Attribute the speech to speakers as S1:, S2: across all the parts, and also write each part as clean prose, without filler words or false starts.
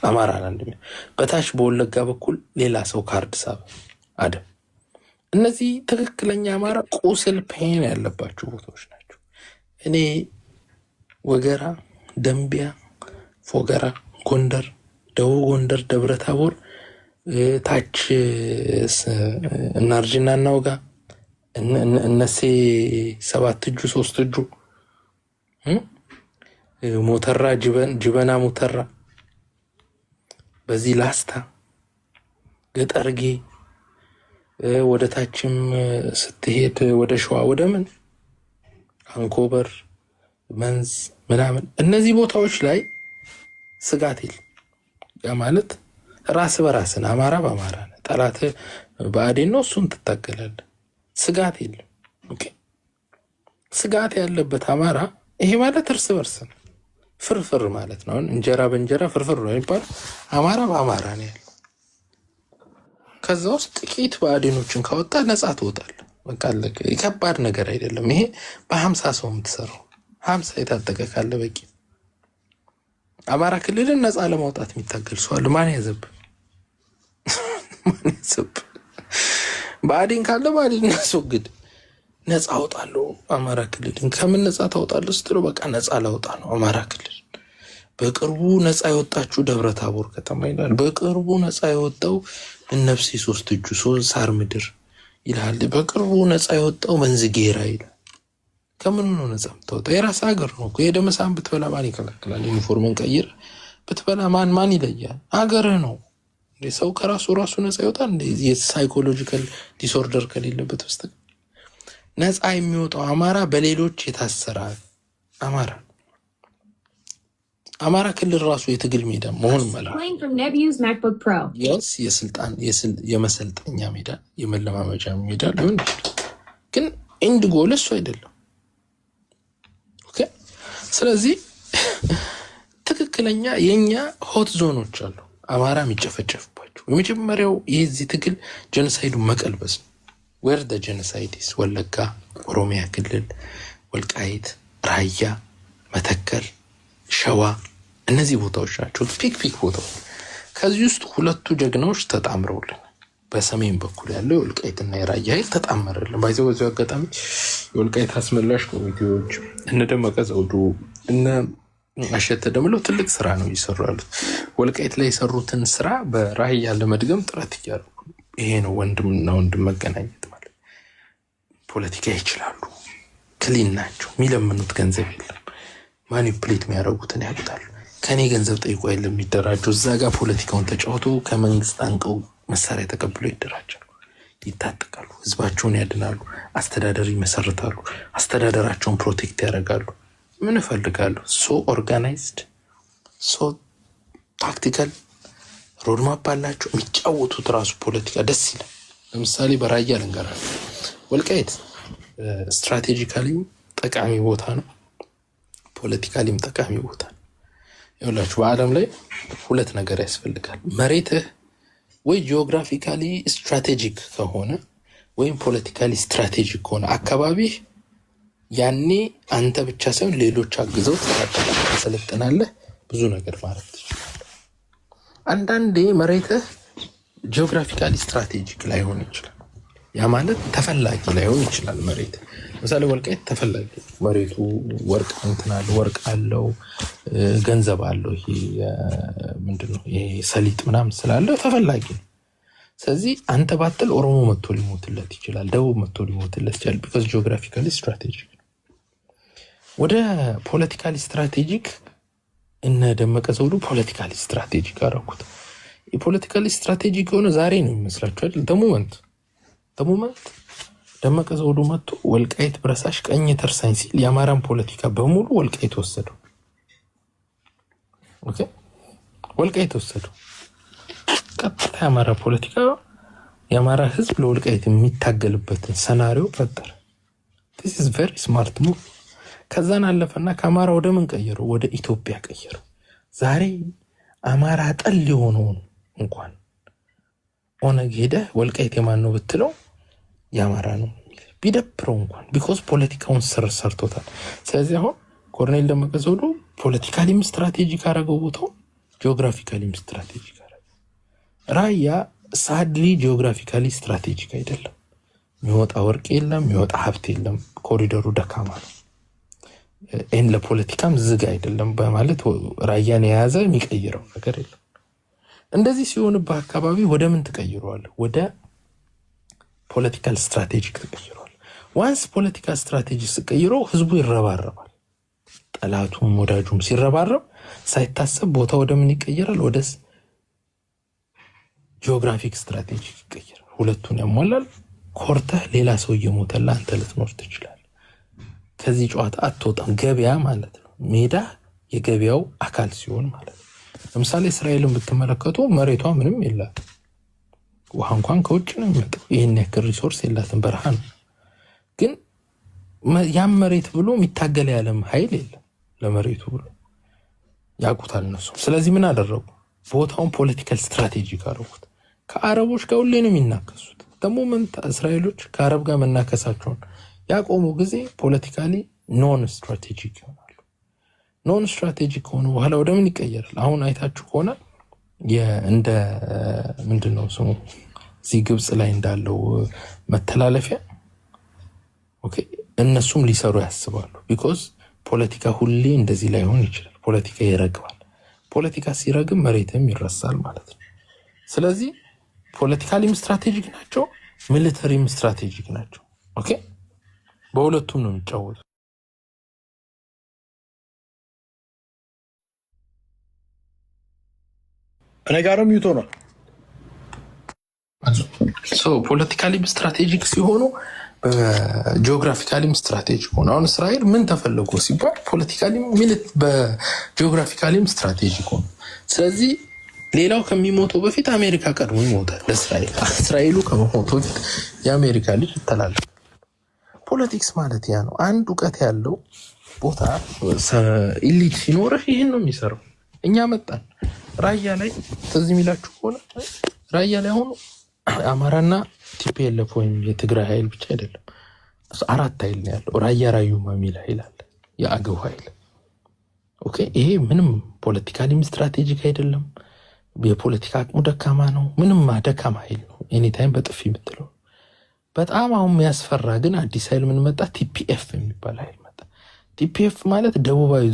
S1: አማራ አንድ በታች በወለጋ በኩል ሌላ ሰው ካርድ ሳብ አደ እነዚህ ትክክለኛ አማራ ቁስል ፔን ያለባቸው ቦታዎች ናቸው። እኔ ወገራ፣ ደምቢያ፣ ፎገራ፣ ጎንደር፣ ደቡብ ጎንደር፣ ደብረ ታቦር ታች እናርጅና እናውጋ እነሴ 7 እጁ 3 እጁ ሞተራ ጅበና ሞተራ በዚህ ላስታ ገጠርጌ ወደ ታችም ስትሄድ ወደ ሸዋ ወደ ምን አንኮበር መንዝ ምናምን እነዚህ ቦታዎች ላይ ስጋት የለም። ያ ማለት ራስ በራስን አማራ በአማራ ጠላት ባዴን ነው እሱን ትታገላለህ። ስጋት የለም። ኦኬ ስጋት ያለበት አማራ ይሄ ማለት እርስ በርስ ፍርፍር ማለት ነው። እንጀራ በእንጀራ ፍርፍር ነው ይባል። አማራ በአማራ ነው ያለው። ከዛ ውስጥ ጥቂት ባዴኖችን ካወጣ ነፃ ትወጣለህ። በቃ ለከ ከባድ ነገር አይደለም። ይሄ በ50 ሰው የምትሰራው 50 የታጠቀ ካለ በቂ። አማራ ክልልን ነፃ ለማውጣት የሚታገል ሰው አለ። ማን ያዘብ ባዴን ካለ ባዴን ያስወግድ። ነፃ አውጣለሁ አማራ ክልልን። ከምን ነፃ ታውጣለህ ስትለው በቃ ነፃ ላውጣ ነው አማራ ክልል። በቅርቡ ነፃ የወጣችሁ ደብረ ታቦር ከተማ ይላል። በቅርቡ ነፃ የወጣው እነብሴ 3 እጁ ሳር ምድር ይላል። በቅርቡ ነፃ የወጣው መንዝጌራ ይላል። ከምን ነው ነፃ የምታወጣው? የራስ ሀገር ነው እኮ። የደመሳን ብትበላ ማን ይከለክላል? ዩኒፎርምን ቀይር ብትበላ ማን ይለያል? ሀገርህ ነው። ሰው ከራሱ ነፃ ይወጣል እንዴ? የሳይኮሎጂካል ዲስኦርደር ከሌለበት በስተቀር ነፃ የሚወጣው አማራ በሌሎች የታሰረ አማራ ክልል ራሱ የትግል ሜዳ መሆን ማለት የስልጣን የመሰልጠኛ ሜዳ የመለማመጃ ሜዳ ሊሆን ይችላል። ግን ኢንድ ጎል እሱ አይደለም። ኦኬ ስለዚህ ትክክለኛ የኛ ሆት ዞኖች አሉ አማራ የሚጨፈጨፍባቸው። የመጀመሪያው የዚህ ትግል ጄኖሳይዱ መቀልበስ ነው። where the genocide is ወለጋ፣ ኦሮሚያ ክልል፣ ወልቃይት፣ ራያ፣ መተከል፣ ሸዋ እነዚህ ቦታዎች ናቸው ፒክ ቦታዎች። ከዚህ ውስጥ ሁለቱ ጀግናዎች ተጣምረውልን በሰሜን በኩል ያለው ወልቃይትና የራያ ኃይል ተጣመረልን። ባይዘው በዚህ አጋጣሚ የወልቃይት አስመላሽ ኮሚቴዎች እነ ደመቀ ዘውዱ እነ አሸተ ደምለው ትልቅ ስራ ነው እየሰሩ ያሉት። ወልቃይት ላይ የሰሩትን ስራ በራያ ለመድገም ጥረት እያደረጉ ይሄ ነው ወንድምና ወንድም መገናኘት ማለት። ፖለቲካ ይችላሉ፣ ክሊን ናቸው፣ የሚለምኑት ገንዘብ የለም፣ ማኒፕሌት የሚያደርጉትን ያሉታል። ከኔ ገንዘብ ጠይቆ አይደለም የሚደራጁ። እዛ ጋር ፖለቲካውን ተጫውቶ ከመንግስት አንቀው መሳሪያ ተቀብለው ይደራጃሉ፣ ይታጠቃሉ፣ ህዝባቸውን ያድናሉ፣ አስተዳደር ይመሰርታሉ፣ አስተዳደራቸውን ፕሮቴክት ያደርጋሉ። ምን ይፈልጋሉ? ሶ ኦርጋናይዝድ ሶ ታክቲካል ሮድማፕ አላቸው። የሚጫወቱት ራሱ ፖለቲካ ደስ ይላል። ለምሳሌ በራያ ልንገራችሁ። ወልቃይት ስትራቴጂካሊ ጠቃሚ ቦታ ነው፣ ፖለቲካሊም ጠቃሚ ቦታ ነው። ይኸውላችሁ በአለም ላይ ሁለት ነገር ያስፈልጋል። መሬትህ ወይ ጂኦግራፊካሊ ስትራቴጂክ ከሆነ ወይም ፖለቲካሊ ስትራቴጂክ ከሆነ አካባቢህ ያኔ አንተ ብቻ ሳይሆን ሌሎች አግዘው ተሰለጥናለህ፣ ብዙ ነገር ማለት ትችላለህ። አንዳንዴ መሬትህ ጂኦግራፊካሊ ስትራቴጂክ ላይሆን ይችላል። ያ ማለት ተፈላጊ ላይሆን ይችላል። መሬት ለምሳሌ ወልቃይት ተፈላጊ መሬቱ ወርቅ እንትናል ወርቅ አለው፣ ገንዘብ አለው። ይሄ ምንድነው ይሄ ሰሊጥ ምናምን ስላለ ተፈላጊ ነው። ስለዚህ አንተ ባትል ኦሮሞ መጥቶ ሊሞትለት ይችላል፣ ደቡብ መጥቶ ሊሞትለት ይችላል። because geographically strategic። ወደ ፖለቲካሊ ስትራቴጂክ እነ ደመቀ ዘውዱ ፖለቲካሊ ስትራቴጂክ አደረጉት። የፖለቲካሊ ስትራቴጂክ የሆነ ዛሬ ነው የሚመስላችሁ አይደል? ተሞመንት ደመቀ ዘውዱ መጥቶ ወልቃይት ብረሳሽ ቀኝ ተርሳኝ ሲል የአማራን ፖለቲካ በሙሉ ወልቃይት ወሰደው። ኦኬ ወልቃይት ወሰደው። ቀጥታ የአማራ ፖለቲካ የአማራ ህዝብ ለወልቃይት የሚታገልበትን ሰናሪዮ ፈጠረ። this is very smart move። ከዛን አለፈና ከአማራ ወደ ምን ቀየረው? ወደ ኢትዮጵያ ቀየረው። ዛሬ አማራ ጠል የሆነውን እንኳን ኦነግ ሄደ ወልቃይት የማን ነው ብትለው የአማራ ነው ቢደብረው እንኳን because ፖለቲካውን ሰርቶታል። ስለዚህ አሁን ኮሎኔል ደመቀ ዘውዱ ፖለቲካሊም ስትራቴጂክ አደረገው ቦታው፣ ጂኦግራፊካሊ ስትራቴጂክ አደረገ። ራያ ሳድሊ ጂኦግራፊካሊ ስትራቴጂክ አይደለም። የሚወጣ ወርቅ የለም፣ የሚወጣ ሀብት የለም። ኮሪደሩ ደካማ ነው። ይህን ለፖለቲካም ዝግ አይደለም በማለት ራያን የያዘ የሚቀይረው ነገር የለም። እንደዚህ ሲሆንበት አካባቢ ወደ ምን ትቀይረዋል? ወደ ፖለቲካል ስትራቴጂክ ተቀይሯል። ዋንስ ፖለቲካል ስትራቴጂ ሲቀይረው ህዝቡ ይረባረባል። ጠላቱም ወዳጁም ሲረባረብ ሳይታሰብ ቦታ ወደ ምን ይቀየራል? ወደ ጂኦግራፊክ ስትራቴጂ ይቀየራል። ሁለቱን ያሟላል። ኮርተህ ሌላ ሰው እየሞተላ አንተ ልትኖር ትችላለህ። ከዚህ ጨዋታ አትወጣም። ገበያ ማለት ነው። ሜዳ የገበያው አካል ሲሆን ማለት ነው። ለምሳሌ እስራኤልን ብትመለከቱ መሬቷ ምንም የላት፣ ውሃ እንኳን ከውጭ ነው የሚመጣው። ይሄን ያክል ሪሶርስ የላትም፣ በረሃ ነው። ግን ያም መሬት ብሎ የሚታገል ያለም ኃይል የለም። ለመሬቱ ብሎ ያቁታል እነሱ። ስለዚህ ምን አደረጉ? ቦታውን ፖለቲካል ስትራቴጂ አደረጉት። ከአረቦች ጋር ሁሌ ነው የሚናከሱት። ደግሞ እስራኤሎች ከአረብ ጋር መናከሳቸውን ያቆሙ ጊዜ ፖለቲካሊ ኖን ስትራቴጂክ ይሆናሉ። ኖን ስትራቴጂክ ሆኖ በኋላ ወደ ምን ይቀየራል? አሁን አይታችሁ ከሆነ እንደ ምንድነው ስሙ እዚህ ግብጽ ላይ እንዳለው መተላለፊያ ኦኬ፣ እነሱም ሊሰሩ ያስባሉ። ቢኮዝ ፖለቲካ ሁሌ እንደዚህ ላይሆን ይችላል። ፖለቲካ ይረግባል። ፖለቲካ ሲረግም መሬትም ይረሳል ማለት ነው። ስለዚህ ፖለቲካሊም ስትራቴጂክ ናቸው፣ ሚሊተሪም ስትራቴጂክ ናቸው። ኦኬ፣ በሁለቱም ነው የሚጫወቱት።
S2: እኔ ጋርም ይቶ ነው።
S1: ፖለቲካሊም ስትራቴጂክ ሲሆኑ በጂኦግራፊካሊም ስትራቴጂክ ሆነ። አሁን እስራኤል ምን ተፈልጎ ሲባል ፖለቲካሊም በጂኦግራፊካሊም ስትራቴጂክ ሆነ። ስለዚህ ሌላው ከሚሞተው በፊት አሜሪካ ቀድሞ ይሞታል። ለእስራኤል እስራኤሉ ከመሞቱ በፊት የአሜሪካ ልጅ ይተላለፋል። ፖለቲክስ ማለት ያ ነው። አንድ እውቀት ያለው ቦታ ኢሊት ሲኖርህ ይህን ነው የሚሰራው። እኛ መጣን ራያ ላይ ትዝ የሚላችሁ ከሆነ ራያ ላይ ሆኖ አማራና ቲፒኤልኤፍ ወይም የትግራይ ኃይል ብቻ አይደለም፣ 4 ኃይል ነው ያለው። ራያ ራዩማ የሚል ኃይል አለ፣ የአገው ኃይል። ኦኬ፣ ይሄ ምንም ፖለቲካሊም ስትራቴጂክ አይደለም። የፖለቲካ አቅሙ ደካማ ነው። ምንም ደካማ ኃይል ነው። ኤኒታይም በጥፊ የምትለው በጣም አሁን የሚያስፈራ ግን አዲስ ኃይል ምን መጣ? ቲፒኤፍ የሚባል ኃይል መጣ። ቲፒኤፍ ማለት ደቡባዊ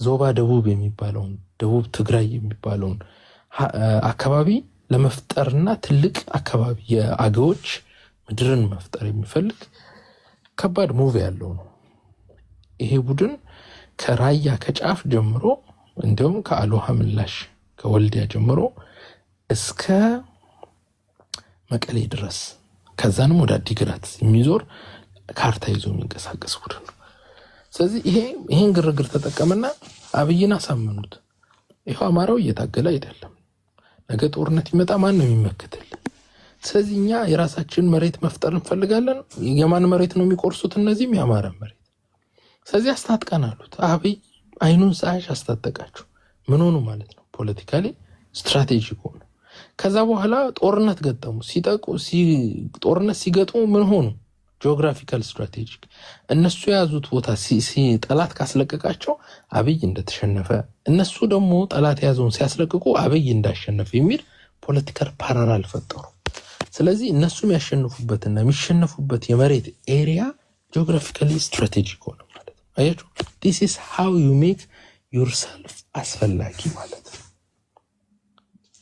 S1: ዞባ ደቡብ የሚባለውን ደቡብ ትግራይ የሚባለውን አካባቢ ለመፍጠርና ትልቅ አካባቢ የአገዎች ምድርን መፍጠር የሚፈልግ ከባድ ሙቭ ያለው ነው። ይሄ ቡድን ከራያ ከጫፍ ጀምሮ እንደውም ከአሎሃ ምላሽ ከወልዲያ ጀምሮ እስከ መቀሌ ድረስ ከዛንም ወደ አዲግራት የሚዞር ካርታ ይዞ የሚንቀሳቀስ ቡድን ነው። ስለዚህ ይሄን ግርግር ተጠቀመና አብይን አሳመኑት። ይሄው አማራው እየታገለ አይደለም፣ ነገ ጦርነት ይመጣ ማን ነው የሚመክትል? ስለዚህ እኛ የራሳችን መሬት መፍጠር እንፈልጋለን። የማን መሬት ነው የሚቆርሱት? እነዚህም የአማራ መሬት። ስለዚህ አስታጥቀን አሉት። አብይ አይኑን ሳያሽ አስታጠቃቸው። ምን ሆኑ ማለት ነው? ፖለቲካሊ ስትራቴጂክ ሆኑ። ከዛ በኋላ ጦርነት ገጠሙ። ጦርነት ሲገጥሙ ምን ሆኑ? ጂኦግራፊካል ስትራቴጂክ። እነሱ የያዙት ቦታ ጠላት ካስለቀቃቸው አብይ እንደተሸነፈ፣ እነሱ ደግሞ ጠላት የያዘውን ሲያስለቅቁ አብይ እንዳሸነፈ የሚል ፖለቲካል ፓራላል ፈጠሩ። ስለዚህ እነሱ የሚያሸንፉበትና የሚሸነፉበት የመሬት ኤሪያ ጂኦግራፊካሊ ስትራቴጂክ ሆነ ማለት ነው። አያችሁ፣ this is how you make yourself አስፈላጊ ማለት ነው።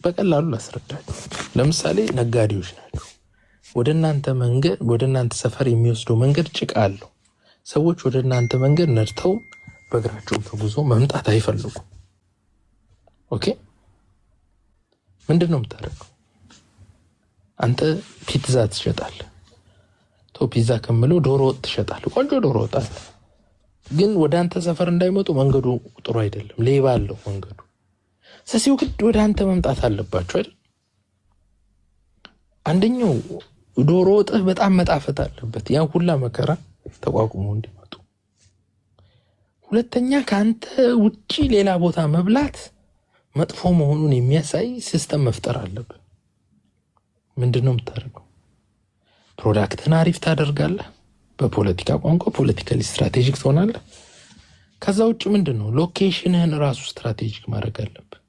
S1: በቀላሉ ላስረዳችሁ። ለምሳሌ ነጋዴዎች ናቸው። ወደ እናንተ ሰፈር የሚወስደው መንገድ ጭቃ አለው። ሰዎች ወደ እናንተ መንገድ ነድተው በእግራቸው ተጉዞ መምጣት አይፈልጉም። ኦኬ፣ ምንድነው የምታደርገው? አንተ ፒዛ ትሸጣለህ። ፒዛ ከምለው ዶሮ ወጥ ትሸጣለህ። ቆንጆ ዶሮ ወጥ አለ። ግን ወደ አንተ ሰፈር እንዳይመጡ መንገዱ ጥሩ አይደለም፣ ሌባ አለው መንገዱ። ስለዚህ ግድ ወደ አንተ መምጣት አለባቸው አይደል? አንደኛው ዶሮ ወጥህ በጣም መጣፈጥ አለበት፣ ያን ሁላ መከራ ተቋቁሞ እንዲመጡ። ሁለተኛ ከአንተ ውጪ ሌላ ቦታ መብላት መጥፎ መሆኑን የሚያሳይ ሲስተም መፍጠር አለብን። ምንድነው የምታደርገው? ፕሮዳክትን አሪፍ ታደርጋለህ። በፖለቲካ ቋንቋ ፖለቲካሊ ስትራቴጂክ ትሆናለህ። ከዛ ውጭ ምንድነው ሎኬሽንህን ራሱ ስትራቴጂክ ማድረግ አለብህ።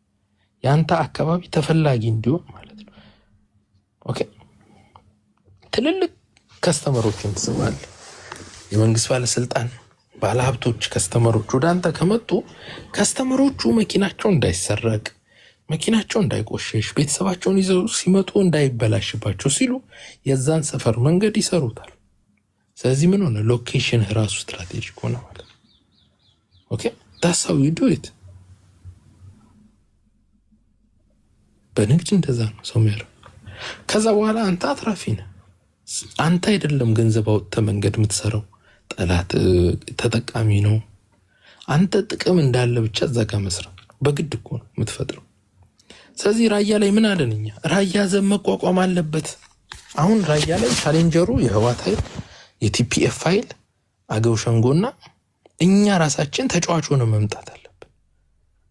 S1: ያንተ አካባቢ ተፈላጊ እንዲሆን ማለት ነው። ኦኬ ትልልቅ ከስተመሮችን ትስባለህ። የመንግስት ባለስልጣን ባለሀብቶች ከስተመሮች ወደ አንተ ከመጡ ከስተመሮቹ መኪናቸው እንዳይሰረቅ መኪናቸው እንዳይቆሸሽ ቤተሰባቸውን ይዘው ሲመጡ እንዳይበላሽባቸው ሲሉ የዛን ሰፈር መንገድ ይሰሩታል። ስለዚህ ምን ሆነ ሎኬሽን ራሱ ስትራቴጂክ ሆነ ማለት ነው። ኦኬ that's how you do it። በንግድ እንደዛ ነው ሰው የሚያደርገው። ከዛ በኋላ አንተ አትራፊ ነህ። አንተ አይደለም ገንዘብ አውጥተህ መንገድ የምትሰራው ጠላት ተጠቃሚ ነው። አንተ ጥቅም እንዳለ ብቻ እዛ ጋር መስራት በግድ እኮ ነው የምትፈጥረው። ስለዚህ ራያ ላይ ምን አለንኛ ራያ ዘብ መቋቋም አለበት። አሁን ራያ ላይ ቻሌንጀሩ የህዋት ኃይል የቲፒኤፍ ኃይል አገው ሸንጎና እኛ ራሳችን ተጫዋች ሆነ መምጣት አለበት።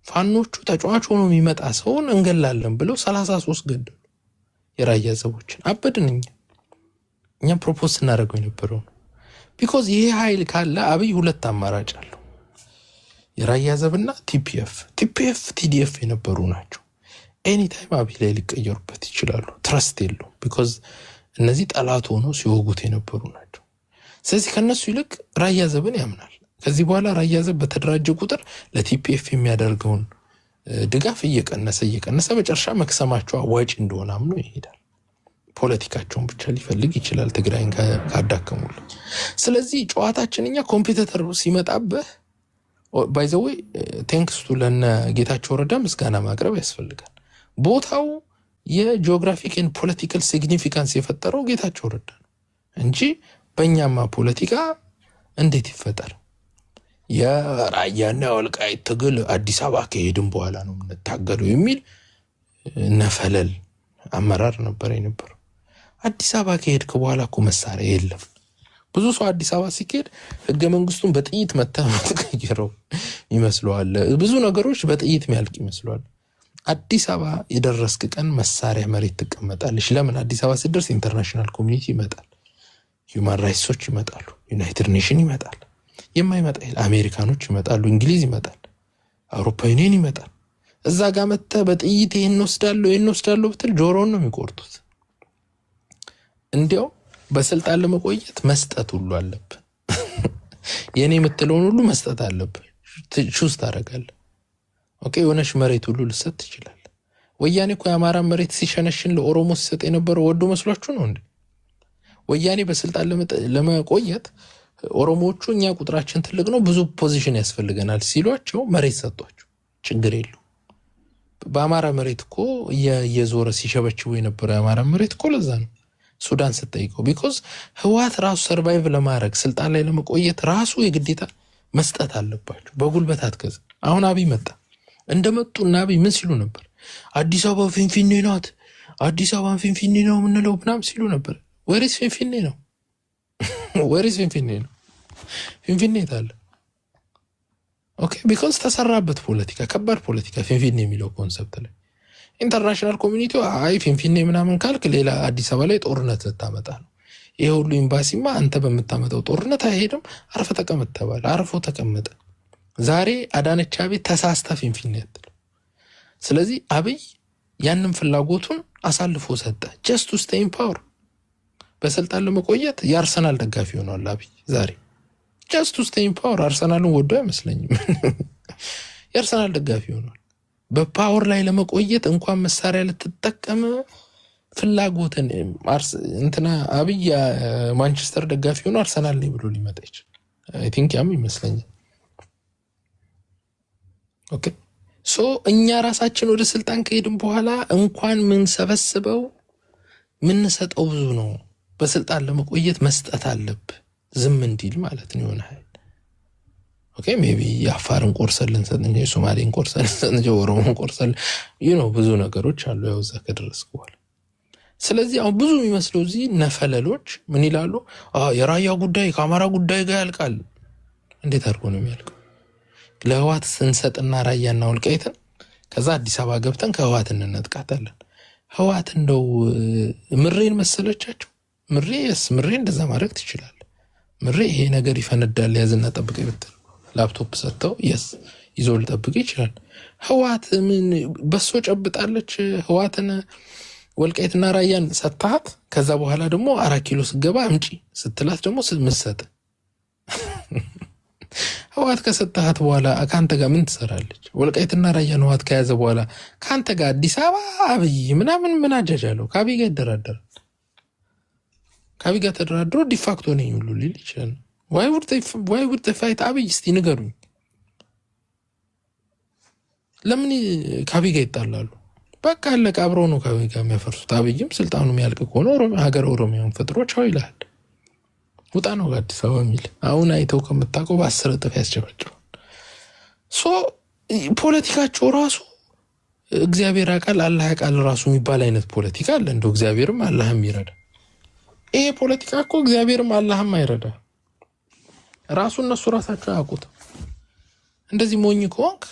S1: ፋኖቹ ተጫዋች ሆኖ የሚመጣ ሰውን እንገላለን ብለው 33 ገደሉ የራያ ዘቦችን። አበድንኛ እኛ ፕሮፖዝ እናደርገው የነበረው ቢኮዝ ይሄ ኃይል ካለ አብይ ሁለት አማራጭ አለው። የራያ ዘብና ቲፒኤፍ ቲዲኤፍ የነበሩ ናቸው። ኤኒ ታይም አብይ ላይ ሊቀየሩበት ይችላሉ። ትረስት የለው ቢኮዝ እነዚህ ጠላት ሆኖ ሲወጉት የነበሩ ናቸው። ስለዚህ ከነሱ ይልቅ ራያ ዘብን ያምናል። ከዚህ በኋላ ራያ ዘብ በተደራጀ ቁጥር ለቲፒኤፍ የሚያደርገውን ድጋፍ እየቀነሰ መጨረሻ መክሰማቸው አዋጭ እንደሆነ አምኖ ይሄዳል። ፖለቲካቸውን ብቻ ሊፈልግ ይችላል ትግራይን ካዳከሙል። ስለዚህ ጨዋታችንኛ ኮምፒቲተር ሲመጣብህ ባይ ዘ ዌይ ቴንክስ ቱ ለነ ጌታቸው ረዳ ምስጋና ማቅረብ ያስፈልጋል። ቦታው የጂኦግራፊክ ኤንድ ፖለቲካል ሲግኒፊካንስ የፈጠረው ጌታቸው ረዳ ነው እንጂ በእኛማ ፖለቲካ እንዴት ይፈጠር? የራያና ወልቃይት ትግል አዲስ አበባ ከሄድን በኋላ ነው የምንታገለው የሚል ነፈለል አመራር ነበር የነበረው። አዲስ አበባ ከሄድክ በኋላ እኮ መሳሪያ የለም። ብዙ ሰው አዲስ አበባ ሲሄድ ህገ መንግስቱን በጥይት መተቀየረው ይመስለዋል። ብዙ ነገሮች በጥይት የሚያልቅ ይመስለዋል። አዲስ አበባ የደረስክ ቀን መሳሪያ መሬት ትቀመጣለሽ። ለምን አዲስ አበባ ሲደርስ ኢንተርናሽናል ኮሚኒቲ ይመጣል፣ ሂውማን ራይትሶች ይመጣሉ፣ ዩናይትድ ኔሽን ይመጣል። የማይመጣ አሜሪካኖች ይመጣሉ፣ እንግሊዝ ይመጣል፣ አውሮፓ ዩኒየን ይመጣል። እዛ ጋር መጣ በጥይት ይሄን ወስዳለሁ ብትል ጆሮን ነው የሚቆርጡት። እንዲያው በስልጣን ለመቆየት መስጠት ሁሉ አለብህ። የኔ የምትለውን ሁሉ መስጠት አለብህ። ቹዝ ታደርጋለህ። ኦኬ የሆነሽ መሬት ሁሉ ልሰጥ ይችላል። ወያኔ እኮ የአማራ መሬት ሲሸነሽን ለኦሮሞ ሲሰጥ የነበረው ወዶ መስሏችሁ ነው እንዴ? ወያኔ በስልጣን ለመቆየት ኦሮሞዎቹ እኛ ቁጥራችን ትልቅ ነው ብዙ ፖዚሽን ያስፈልገናል ሲሏቸው መሬት ሰጧቸው። ችግር የለው። በአማራ መሬት እኮ የዞረ ሲሸበችው የነበረው የአማራ መሬት እኮ ለዛ ነው ሱዳን ስትጠይቀው። ቢኮዝ ህዋት ራሱ ሰርቫይቭ ለማድረግ ስልጣን ላይ ለመቆየት ራሱ የግዴታ መስጠት አለባቸው። በጉልበት አትገዛ። አሁን አብይ መጣ። እንደመጡና አብይ ምን ሲሉ ነበር? አዲስ አበባ ፊንፊኔ ናት፣ አዲስ አበባ ፊንፊኔ ነው ምንለው ምናም ሲሉ ነበር። ወሪስ ፊንፊኔ ነው? ወሪስ ፊንፊኔ ነው? ፊንፊኔ ታለ ኦኬ ቢኮዝ ተሰራበት ፖለቲካ፣ ከባድ ፖለቲካ ፊንፊኔ የሚለው ኮንሰፕት ላይ ኢንተርናሽናል ኮሚኒቲው አይ ፊንፊኔ ምናምን ካልክ ሌላ አዲስ አበባ ላይ ጦርነት ልታመጣ ነው። ይሄ ሁሉ ኤምባሲማ አንተ በመታመጣው ጦርነት አይሄድም፣ አርፈ ተቀመጥ ተባለ። አርፎ ተቀመጠ። ዛሬ አዳነች አቤት ተሳስታ ፊንፊኔ ያትል። ስለዚህ አብይ ያንን ፍላጎቱን አሳልፎ ሰጠ just to stay in power። በስልጣን ለመቆየት የአርሰናል ደጋፊ ሆኗል አብይ ዛሬ just to stay in power። አርሰናልን ወዶ አይመስለኝም የአርሰናል ደጋፊ ሆኗል። በፓወር ላይ ለመቆየት እንኳን መሳሪያ ልትጠቀም ፍላጎትን እንትና አብይ ማንቸስተር ደጋፊ ሆኖ አርሰናል ላይ ብሎ ሊመጣ ይችላል። አይ ቲንክ ያም ይመስለኛል። ኦኬ ሶ እኛ ራሳችን ወደ ስልጣን ከሄድን በኋላ እንኳን ምን ሰበስበው ምን ሰጠው ብዙ ነው። በስልጣን ለመቆየት መስጠት አለብህ ዝም እንዲል ማለት ነው ይሆናል። ኦኬ ሜቢ የአፋርን ቆርሰልን ሰጥን፣ የሶማሌን ቆርሰልን ሰጥን፣ የኦሮሞን ቆርሰልን ብዙ ነገሮች አሉ ያው እዛ ከደረስኩ በኋላ። ስለዚህ አሁን ብዙ የሚመስለው እዚህ ነፈለሎች ምን ይላሉ? የራያ ጉዳይ ከአማራ ጉዳይ ጋር ያልቃል። እንዴት አድርጎ ነው የሚያልቀው? ለህዋት ስንሰጥና ራያና ወልቃይትን ከዛ አዲስ አበባ ገብተን ከህዋት እንነጥቃታለን። ህዋት እንደው ምሬን መሰለቻቸው? ምሬ እንደዛ ማድረግ ትችላለህ። ምሬ ይሄ ነገር ይፈነዳል ያዝና ጠብቀኝ ብትል ላፕቶፕ ሰጥተው ይዞ ሊጠብቅ ይችላል። ህዋት ምን በሶ ጨብጣለች ህዋትን ወልቃይትና ራያን ሰጣት። ከዛ በኋላ ደግሞ 4 ኪሎ ስገባ አምጪ ስትላት ደግሞ ምሰጥ ህዋት ከሰጣት በኋላ ካንተ ጋር ምን ትሰራለች? ወልቃይትና ራያን ህዋት ከያዘ በኋላ ካንተ ጋር አዲስ አበባ አብይ ምናምን ምን አጃጃለው? ከአብይ ጋር ይደራደራል። ከአብይ ጋር ተደራድሮ ዲፋክቶ ነኝ ሁሉ ሊል ይችላል። why would they fight አብይ? እስቲ ንገሩኝ። ለምን ከአብይ ጋር ይጣላሉ? በቃ አለቀ። አብረው ነው ከአብይ ጋር የሚያፈርሱት። አብይም ስልጣኑ የሚያልቅ ከሆነ ሀገር ኦሮሚያን ፈጥሮቻው ይላል። ውጣ ነው አዲስ አበባ የሚል አሁን አይተው ከምታውቀው በ10 እጥፍ ያስጨበጭባል። ፖለቲካቸው ራሱ እግዚአብሔር ያውቃል አላህ ያውቃል ራሱ የሚባል አይነት ፖለቲካ አለ። እንደው እግዚአብሔርም አላህም ይረዳ። ይሄ ፖለቲካ እኮ እግዚአብሔርም አላህም አይረዳ። ራሱ እነሱ ራሳቸው ያውቁት። እንደዚህ ሞኝ ከሆንክ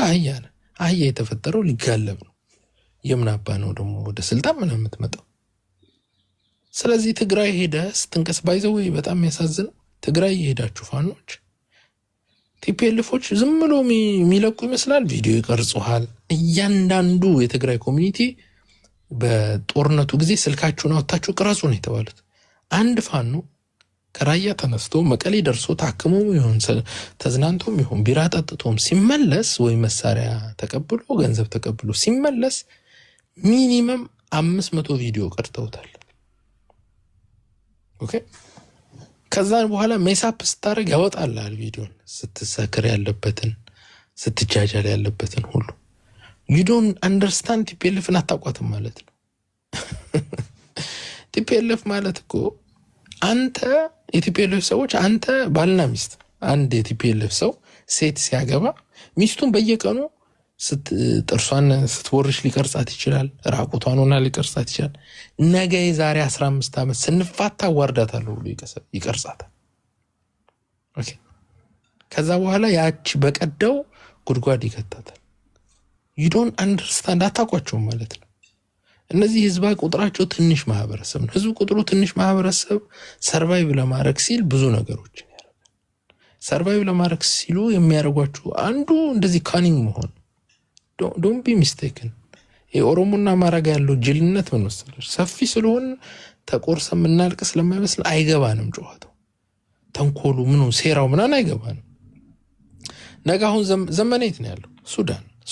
S1: አህያ ነህ። አህያ የተፈጠረው ሊጋለብ ነው። የምናባ ነው ደግሞ ወደ ስልጣን ምን የምትመጣው? ስለዚህ ትግራይ ሄደ ስትንቀስ ባይዘው በጣም የሚያሳዝነው ትግራይ የሄዳችሁ ፋኖች ቲፒኤልፎች ዝም ብሎ የሚለቁ ይመስላል። ቪዲዮ ይቀርጹሃል። እያንዳንዱ የትግራይ ኮሚኒቲ በጦርነቱ ጊዜ ስልካችሁን አውጥታችሁ ቅረጹ ነው የተባሉት። አንድ ፋኖ ከራያ ተነስቶ መቀሌ ደርሶ ታክሞም ይሁን ተዝናንቶም ይሁን ቢራ ጠጥቶም ሲመለስ ወይ መሳሪያ ተቀብሎ ገንዘብ ተቀብሎ ሲመለስ ሚኒመም 500 ቪዲዮ ቀርተውታል። ኦኬ ከዛ በኋላ ሜሳፕ ስታደርግ ያወጣልሃል ቪዲዮን ስትሰክር ያለበትን ስትጃጃል ያለበትን ሁሉ። you don't understand ቲፒኤልፍን አታውቋትም ማለት ነው። ቲፒኤልፍ ማለት እኮ አንተ የቲፒኤልፍ ሰዎች አንተ ባልና ሚስት አንድ የቲፒኤልፍ ሰው ሴት ሲያገባ ሚስቱን በየቀኑ ጥርሷን ስትወርሽ ሊቀርጻት ይችላል። ራቁቷን ሆና ሊቀርጻት ይችላል። ነገ የዛሬ 15 ዓመት ስንፋታ ዋርዳታለሁ ብሎ ይቀርጻታል። ኦኬ ከዛ በኋላ ያቺ በቀደው ጉድጓድ ይከታታል። you don't understand አታውቋቸውም ማለት ነው። እነዚህ ህዝባ ቁጥራቸው ትንሽ ማህበረሰብ ነው። ህዝብ ቁጥሩ ትንሽ ማህበረሰብ ሰርቫይቭ ለማድረግ ሲል ብዙ ነገሮችን ያደርጋል። ሰርቫይቭ ለማድረግ ሲሉ የሚያደርጓቸው አንዱ እንደዚህ ካኒንግ መሆን። don't be mistaken። የኦሮሞና አማራ ያለው ጅልነት ምን መሰለሽ? ሰፊ ስለሆነ ተቆርሰም እናልቅ ስለማይመስል አይገባንም። ጨዋታው ተንኮሉ ምኑ ሴራው ምናን አይገባንም። ነገ አሁን ዘመኔት ነው ያለው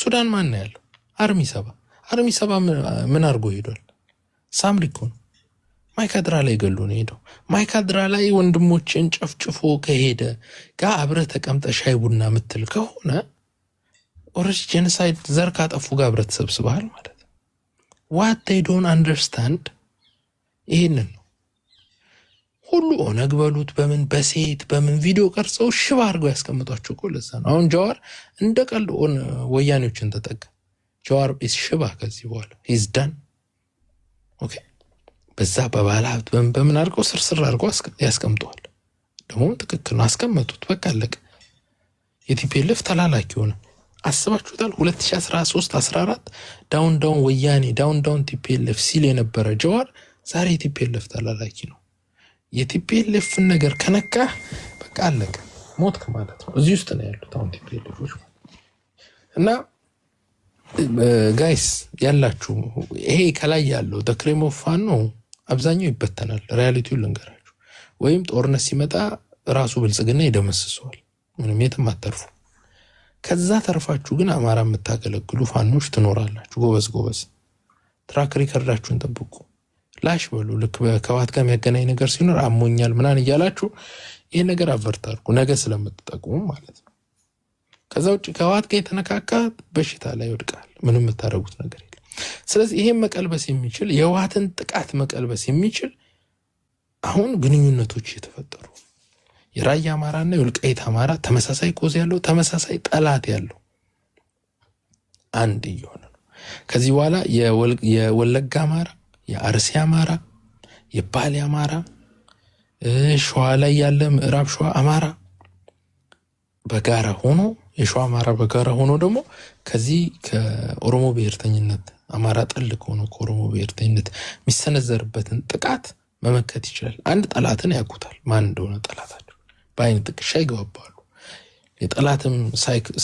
S1: ሱዳን ማን ነው ያለው? አርሚ ሰባ ምን አርጎ ሄዷል? ሳምሪኮ ነው ማይካድራ ላይ ገሎ ነው ሄደው። ማይካድራ ላይ ወንድሞችን ጨፍጭፎ ከሄደ ጋር አብረህ ተቀምጠ ሻይ ቡና ምትል ከሆነ ኦሬንጅ ጄኖሳይድ ዘር ካጠፉ ጋር አብረህ ተሰብስበሃል ማለት ነው። what they don't understand ይሄንን ነው ሁሉ ኦነግ በሉት በምን በሴት በምን ቪዲዮ ቀርጸው ሽባ አድርገው ያስቀምጧቸው እኮ ለዛ ነው። አሁን ጃዋር እንደቀልድ ወያኔዎችን ተጠጋ። ጃዋር ሽባ ከዚህ በኋላ he's done። ኦኬ በዛ በባለሀብት በምን አድርገው ስርስር አድርገው ያስቀምጧል። ደግሞ ትክክል ነው አስቀመጡት። በቃ አለቀ። የቲፒኤልፍ ተላላኪ ሆነ። አስባችሁታል? 2013 14 ዳውን ወያኔ ዳውን ቲፒኤልፍ ሲል የነበረ ጃዋር ዛሬ የቲፒኤልፍ ተላላኪ ነው። የቲፒኤልፍን ነገር ከነካ በቃ አለቀ። ሞትክ ማለት ነው። እዚህ ውስጥ ነው ያሉት አሁን ቲፒኤልፎች እና ጋይስ ያላችሁ ይሄ ከላይ ያለው ተክሬም ኦፍ ፋኖ አብዛኛው ይበተናል። ሪያሊቲውን ልንገራችሁ። ወይም ጦርነት ሲመጣ ራሱ ብልጽግና ይደመስሰዋል። ምንም የትም አትተርፉ። ከዛ ተርፋችሁ ግን አማራ የምታገለግሉ ፋኖች ትኖራላችሁ። ጎበዝ ትራክ ሪከርዳችሁን ጠብቁ። ላሽ በሉ። ልክ በከዋት ጋር የሚያገናኝ ነገር ሲኖር አሞኛል ምናን እያላችሁ ይሄ ነገር አቨርታርኩ ነገ ስለምትጠቁሙ ማለት ነው። ከዛ ውጭ ከዋት ጋር የተነካካ በሽታ ላይ ይወድቃል። ምንም የምታረጉት ነገር የለም። ስለዚህ ይሄን መቀልበስ የሚችል የዋትን ጥቃት መቀልበስ የሚችል አሁን ግንኙነቶች የተፈጠሩ የራያ አማራና የወልቃይት አማራ ተመሳሳይ ኮዝ ያለው ተመሳሳይ ጠላት ያለው አንድ ይሆነ ነው። ከዚህ በኋላ የወለጋ አማራ፣ የአርሲ አማራ፣ የባሌ አማራ፣ ሸዋ ላይ ያለ ምዕራብ ሸዋ አማራ በጋራ ሆኖ የሸዋ አማራ በጋራ ሆኖ ደግሞ ከዚህ ከኦሮሞ ብሔርተኝነት አማራ ጠል ሆኖ ከኦሮሞ ብሔርተኝነት የሚሰነዘርበትን ጥቃት መመከት ይችላል። አንድ ጠላትን ያውቁታል ማን እንደሆነ ጠላታቸው በአይን ጥቅሻ ይገባባሉ። የጠላትም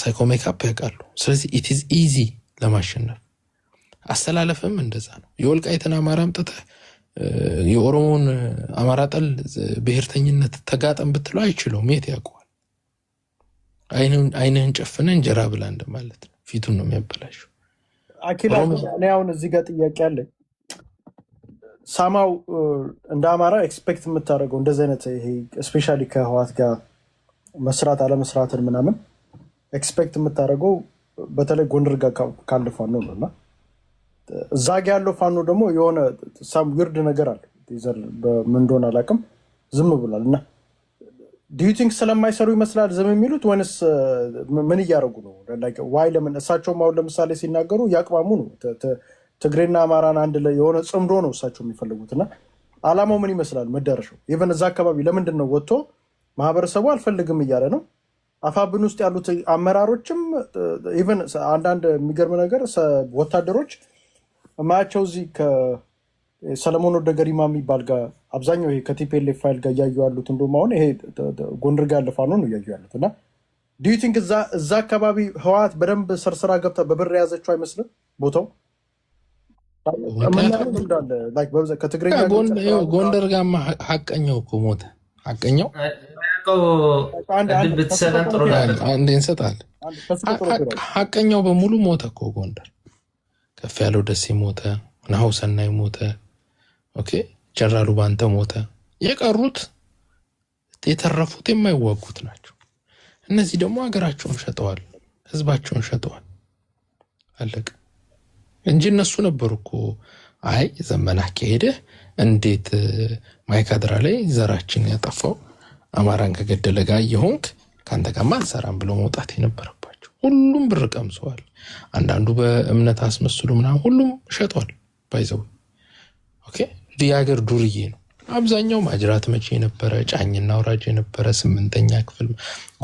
S1: ሳይኮ ሜካፕ ያውቃሉ። ስለዚህ it is easy ለማሸነፍ አስተላለፍም እንደዛ ነው። የወልቃይትን አማራ አምጥተህ የኦሮሞን አማራ ጠል ብሔርተኝነት ተጋጠም ብትለው አይችለውም። የት ያውቀዋል? አይንህን ጨፍነህ እንጀራ ብላ እንደማለት ነው። ፊቱን ነው የሚያበላሸው።
S2: አኪላ እኔ አሁን እዚህ ጋር ጥያቄ አለኝ። ሳማው እንደ አማራ ኤክስፔክት የምታደርገው እንደዚህ አይነት ይሄ ስፔሻሊ ከህዋት ጋር መስራት አለመስራትን ምናምን ኤክስፔክት የምታደርገው በተለይ ጎንደር ጋር ካለ ፋኖ ነው እና እዛ ጋ ያለው ፋኖ ደግሞ የሆነ ሳም ዊርድ ነገር አለ። ምን እንደሆነ አላውቅም፣ ዝም ብሏል። እና ዱ ዩ ቲንክ ስለማይሰሩ ይመስላል ዝም የሚሉት ወይንስ ምን እያደረጉ ነው? ዋይ ለምን እሳቸውም አሁን ለምሳሌ ሲናገሩ እያቅማሙ ነው። ትግሬና አማራን አንድ ላይ የሆነ ጽምዶ ነው እሳቸው የሚፈልጉት። እና አላማው ምን ይመስላል መዳረሻው? ኢቨን እዛ አካባቢ ለምንድን ነው ወጥቶ ማህበረሰቡ አልፈልግም እያለ ነው? አፋብን ውስጥ ያሉት አመራሮችም ኢቨን አንዳንድ የሚገርም ነገር ወታደሮች ማያቸው እዚህ ከሰለሞን ወደ ገሪማ የሚባል ጋር አብዛኛው ይሄ ከቲፒኤልኤፍ ፋይል ጋር እያዩ ያሉት እንደውም አሁን ይሄ ጎንደር ጋር ያለ ፋኖ ነው እያዩ ያሉት። እና ዱ ዩ ቲንክ እዛ አካባቢ ህወሓት በደንብ ሰርስራ ገብታ በብር የያዘችው አይመስልም ቦታው?
S1: ጎንደር ጋር ሀቀኛው እኮ ሞተ። ሀቀኛው አንድ እንሰጣለን። ሀቀኛው በሙሉ ሞተ እኮ ጎንደር። ከፍ ያለው ደሴ ሞተ፣ ናሁ ሰናይ ሞተ፣ ኦኬ ጀነራሉ ባንተ ሞተ። የቀሩት የተረፉት የማይዋጉት ናቸው። እነዚህ ደግሞ ሀገራቸውን ሸጠዋል፣ ህዝባቸውን ሸጠዋል። አለቀ እንጂ እነሱ ነበሩ እኮ አይ ዘመና ከሄደ እንዴት ማይካድራ ላይ ዘራችን ያጠፋው አማራን ከገደለ ጋር ይሆንክ ካንተ ጋር ማንሰራም ብለው መውጣት የነበረባቸው። ሁሉም ብር ቀምሰዋል። አንዳንዱ በእምነት አስመስሉ ምናምን ሁሉም ሸጧል። ባይዘው ኦኬ ዲያገር ዱርዬ ነው አብዛኛው። ማጅራት መቼ የነበረ ጫኝና አውራጅ የነበረ 8ኛ ክፍል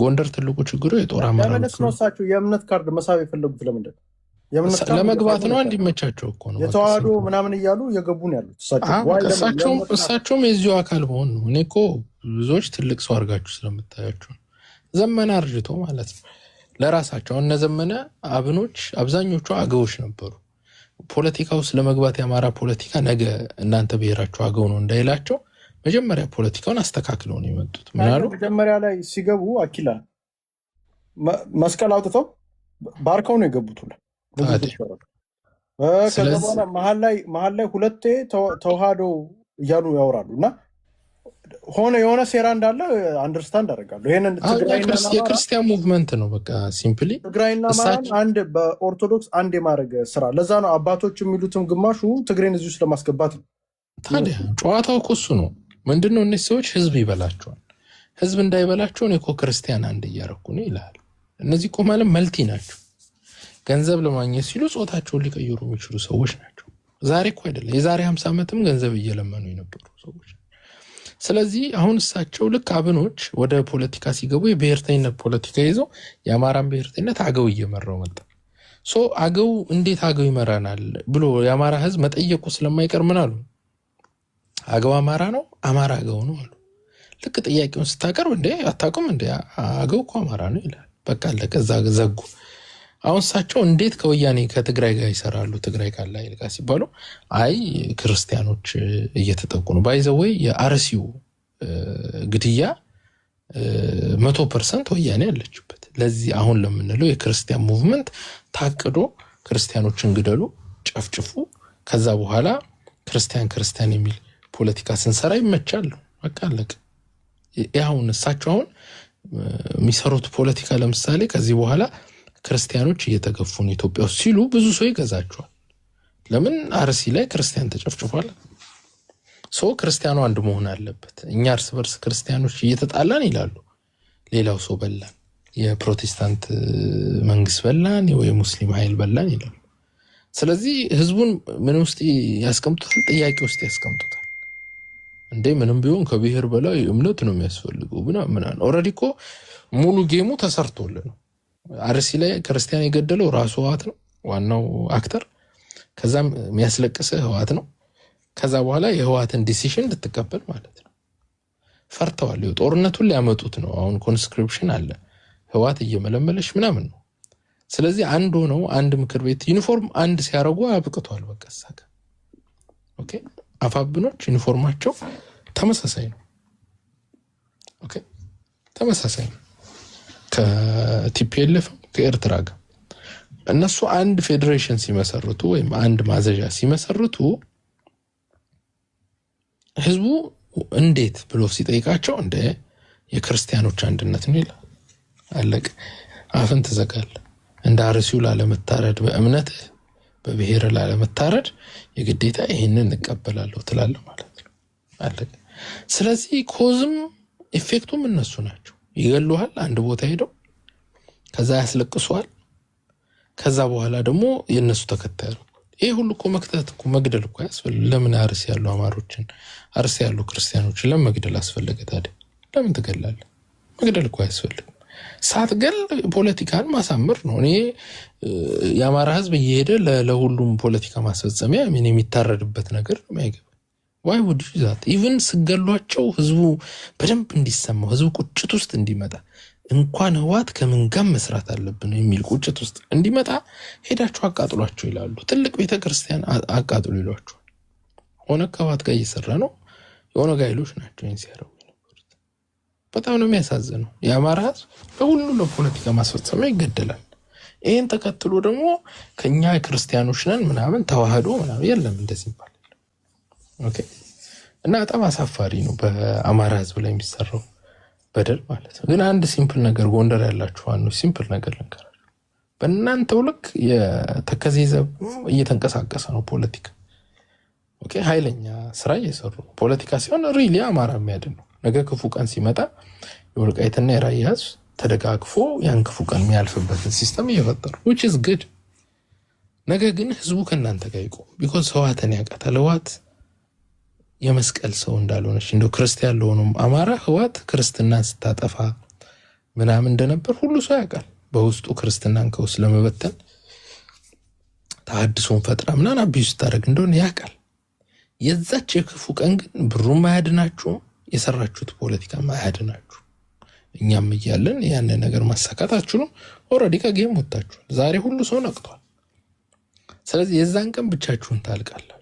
S1: ጎንደር። ትልቁ ችግሩ የጦር አመራሮች ነው።
S2: እሳቸው የእምነት ካርድ መሳብ የፈለጉት ለምንድን ነው?
S1: ለመግባት ነው። እንዲመቻቸው እኮ ነው።
S2: የተዋህዶ ምናምን እያሉ የገቡ ነው ያሉት
S1: እሳቸውም የዚሁ አካል መሆን ነው። እኔ እኮ ብዙዎች ትልቅ ሰው አድርጋችሁ ስለምታያቸው ዘመነ አርጅቶ ማለት ነው ለራሳቸው። እነ ዘመነ አብኖች አብዛኞቹ አገዎች ነበሩ። ፖለቲካ ውስጥ ለመግባት የአማራ ፖለቲካ ነገ እናንተ ብሔራቸው አገው ነው እንዳይላቸው መጀመሪያ ፖለቲካውን አስተካክለው ነው የመጡት። ምናሉ
S2: መጀመሪያ ላይ ሲገቡ አኪላ መስቀል አውጥተው ባርከው ነው የገቡት። ከዛ በኋላ መሀል ላይ ሁለቴ ተዋህዶ እያሉ ያወራሉ እና ሆነ የሆነ ሴራ እንዳለ አንደርስታንድ አደርጋለሁ። ይሄንን
S1: የክርስቲያን ሙቭመንት ነው በቃ ሲምፕሊ
S2: ትግራይና አማራን አንድ በኦርቶዶክስ አንድ የማድረግ ስራ። ለዛ ነው አባቶች የሚሉትም ግማሹ ትግሬን እዚሁ ስለማስገባት ነው።
S1: ታዲያ ጨዋታው እኮ እሱ ነው። ምንድነው እነዚህ ሰዎች ህዝብ ይበላቸዋል። ህዝብ እንዳይበላቸው እኔ እኮ ክርስቲያን አንድ እያረኩ ነው ይላል። እነዚህ እኮ ማለት መልቲ ናቸው። ገንዘብ ለማግኘት ሲሉ ጾታቸውን ሊቀይሩ የሚችሉ ሰዎች ናቸው። ዛሬ እኮ አይደለም የዛሬ 50 ዓመትም ገንዘብ እየለመኑ የነበሩ ሰዎች። ስለዚህ አሁን እሳቸው ልክ አብኖች ወደ ፖለቲካ ሲገቡ የብሔርተኝነት ፖለቲካ ይዘው የአማራን ብሔርተኝነት አገው እየመራው መጣ። አገው እንዴት አገው ይመራናል ብሎ የአማራ ህዝብ መጠየቁ ስለማይቀር ምን አሉ? አገው አማራ ነው፣ አማራ አገው ነው አሉ። ልክ ጥያቄውን ስታቀርብ እንዴ አታውቁም እንዴ አገው እኮ አማራ ነው ይላል። በቃ አለቀ፣ ዘጉ። አሁን እሳቸው እንዴት ከወያኔ ከትግራይ ጋር ይሰራሉ? ትግራይ ካለ ኃይል ጋር ሲባሉ አይ ክርስቲያኖች እየተጠቁ ነው። ባይዘወይ የአርሲው ግድያ 100% ወያኔ ያለችበት። ለዚህ አሁን ለምንለው የክርስቲያን ሙቭመንት ታቅዶ ክርስቲያኖችን ግደሉ፣ ጨፍጭፉ፣ ከዛ በኋላ ክርስቲያን የሚል ፖለቲካ ስንሰራ ይመቻል። በቃ አለቀ። ያሁን እሳቸው አሁን የሚሰሩት ፖለቲካ ለምሳሌ ከዚህ በኋላ ክርስቲያኖች እየተገፉ ነው ኢትዮጵያ ውስጥ ሲሉ ብዙ ሰው ይገዛቸዋል። ለምን አርሲ ላይ ክርስቲያን ተጨፍጭፏል። ክርስቲያኑ አንድ መሆን አለበት። እኛ እርስ በርስ ክርስቲያኖች እየተጣላን ይላሉ። ሌላው ሰው በላን፣ የፕሮቴስታንት መንግስት በላን፣ የሙስሊም ኃይል በላን ይላሉ። ስለዚህ ህዝቡን ምን ውስጥ ያስቀምጡታል? ጥያቄ ውስጥ ያስቀምጡታል። እንዴ ምንም ቢሆን ከብሔር በላይ እምነት ነው የሚያስፈልገው ምናምን። ኦልሬዲ እኮ ሙሉ ጌሙ ተሰርቶልን ነው። አርሲ ላይ ክርስቲያን የገደለው ራሱ ህወሓት ነው ዋናው አክተር። ከዛም የሚያስለቅስህ ህወሓት ነው። ከዛ በኋላ የህወሓትን ዲሲሽን ልትቀበል ማለት ነው። ፈርተዋል። ጦርነቱን ሊያመጡት ነው። አሁን ኮንስክሪፕሽን አለ። ህዋት እየመለመለሽ ምናምን ነው። ስለዚህ አንድ ሆነው አንድ ምክር ቤት ዩኒፎርም አንድ ሲያረጉ አብቅቷል። በቃ ሳካ ኦኬ። አፋብኖች ዩኒፎርማቸው ተመሳሳይ ነው። ኦኬ ተመሳሳይ ነው ከቲፒኤልኤፍ ከኤርትራ ጋር። እነሱ አንድ ፌዴሬሽን ሲመሰርቱ ወይም አንድ ማዘዣ ሲመሰርቱ ህዝቡ እንዴት ብሎ ሲጠይቃቸው እንደ የክርስቲያኖች አንድነት ነው ይላል። አለቀ። አፍን ትዘጋለህ። እንደ አርሲው ላለመታረድ በእምነት በብሔር ላለመታረድ የግዴታ ይሄንን እንቀበላለሁ ትላለህ ማለት ነው። አለቀ። ስለዚህ ኮዝም ኢፌክቱም እነሱ ናቸው። ይገሉሃል አንድ ቦታ ሄደው ከዛ ያስለቅሱሃል። ከዛ በኋላ ደግሞ የነሱ ተከታይ ነው። ይሄ ሁሉ እኮ መክተት እኮ መግደል እኮ ያስፈልግ። ለምን አርሲ ያሉ አማሮችን አርሲ ያሉ ክርስቲያኖችን ለምን መግደል አስፈለገ ታዲያ? ለምን ትገላለህ? መግደል እኮ ያስፈልግ። ሳትገል ፖለቲካን ማሳመር ነው። እኔ የአማራ ህዝብ እየሄደ ለሁሉም ፖለቲካ ማስፈጸሚያ ምን የሚታረድበት ነገር ነው የማይገባ። why would you do that? even ስገሏቸው ህዝቡ በደንብ እንዲሰማው ህዝቡ ቁጭት ውስጥ እንዲመጣ እንኳን ህዋት ከምን ጋር መስራት አለብን የሚል ቁጭት ውስጥ እንዲመጣ ሄዳችሁ አቃጥሏቸው ይላሉ። ትልቅ ቤተክርስቲያን አቃጥሉ ይሏቸው። ሆነ ከህዋት ጋር እየሰራ ነው የሆነ ጋይሎች ናቸው እንሲያረው። በጣም ነው የሚያሳዝነው። የአማራ ህዝብ በሁሉ ለፖለቲካ ማስፈጸሚያ ይገደላል። ይሄን ተከትሎ ደግሞ ከኛ ክርስቲያኖች ነን ምናምን ተዋህዶ ምናምን የለም እንደዚህ ይባላል። ኦኬ እና በጣም አሳፋሪ ነው በአማራ ህዝብ ላይ የሚሰራው በደል ማለት ነው። ግን አንድ ሲምፕል ነገር ጎንደር ያላችሁ ዋናው ሲምፕል ነገር ልንገራችሁ። በእናንተው ልክ የተከዘዘብ እየተንቀሳቀሰ ነው ፖለቲካ። ኦኬ ኃይለኛ ስራ እየሰሩ ፖለቲካ ሲሆን ሪሊ አማራ የሚያድን ነው። ነገ ክፉ ቀን ሲመጣ የወልቃይትና የራያ ህዝብ ተደጋግፎ ያን ክፉ ቀን የሚያልፍበትን ሲስተም እየፈጠሩ which is good። ነገ ግን ህዝቡ ከእናንተ ጋር ይቆም because ህዋትን ያውቃታል። ህዋት የመስቀል ሰው እንዳልሆነች እንደው ክርስቲያን ለሆኑም አማራ ህዋት ክርስትናን ስታጠፋ ምናምን እንደነበር ሁሉ ሰው ያውቃል። በውስጡ ክርስትናን ከውስጥ ለመበተን ተሐድሶን ፈጥራ ምናምን አቢዩስ ታደርግ እንደሆነ ያውቃል። የዛች የክፉ ቀን ግን ብሩም ማያድናችሁ የሰራችሁት ፖለቲካ ማያድናችሁ። እኛም እያለን ያን ነገር ማሳካታችሁ ነው። ኦሬዲ ከጌም ወጣችኋል። ዛሬ ሁሉ ሰው ነቅቷል። ስለዚህ የዛን ቀን ብቻችሁን ታልቃላችሁ።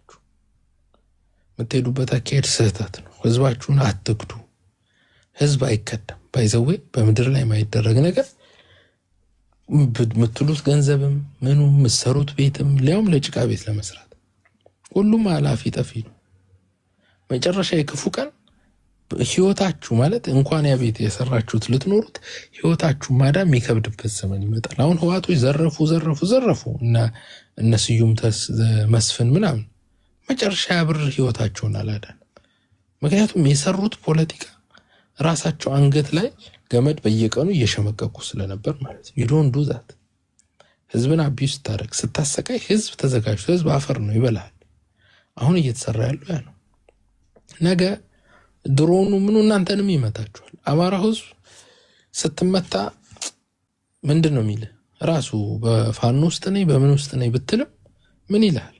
S1: ምትሄዱበት አካሄድ ስህተት ነው። ህዝባችሁን አትግዱ። ህዝብ አይከዳም። ባይዘዌ በምድር ላይ ማይደረግ ነገር ምትሉት ገንዘብም ምኑም ምሰሩት ቤትም ሊያውም ለጭቃ ቤት ለመስራት ሁሉም አላፊ ጠፊ ነው። መጨረሻ የክፉ ቀን ህይወታችሁ ማለት እንኳን ያ ቤት የሰራችሁት ልትኖሩት ህይወታችሁ ማዳም የሚከብድበት ዘመን ይመጣል። አሁን ህዋቶች ዘረፉ እና እነሱም መስፍን ምናምን መጨረሻ ያብር ህይወታቸውን አላዳን። ምክንያቱም የሰሩት ፖለቲካ ራሳቸው አንገት ላይ ገመድ በየቀኑ እየሸመቀቁ ስለነበር ማለት ነው። you don't do that። ህዝብን አቢዩስ ታረክ ስታሰቃይ ህዝብ ተዘጋጅቶ ህዝብ አፈር ነው ይበላል። አሁን እየተሰራ ያለው ያ ነው። ነገ ድሮኑ ምኑ እናንተንም ይመታችኋል። አማራ ህዝብ ስትመታ ምንድነው የሚል ራሱ በፋኖ ውስጥ ነኝ በምን ውስጥ ነኝ ብትልም ምን ይላል?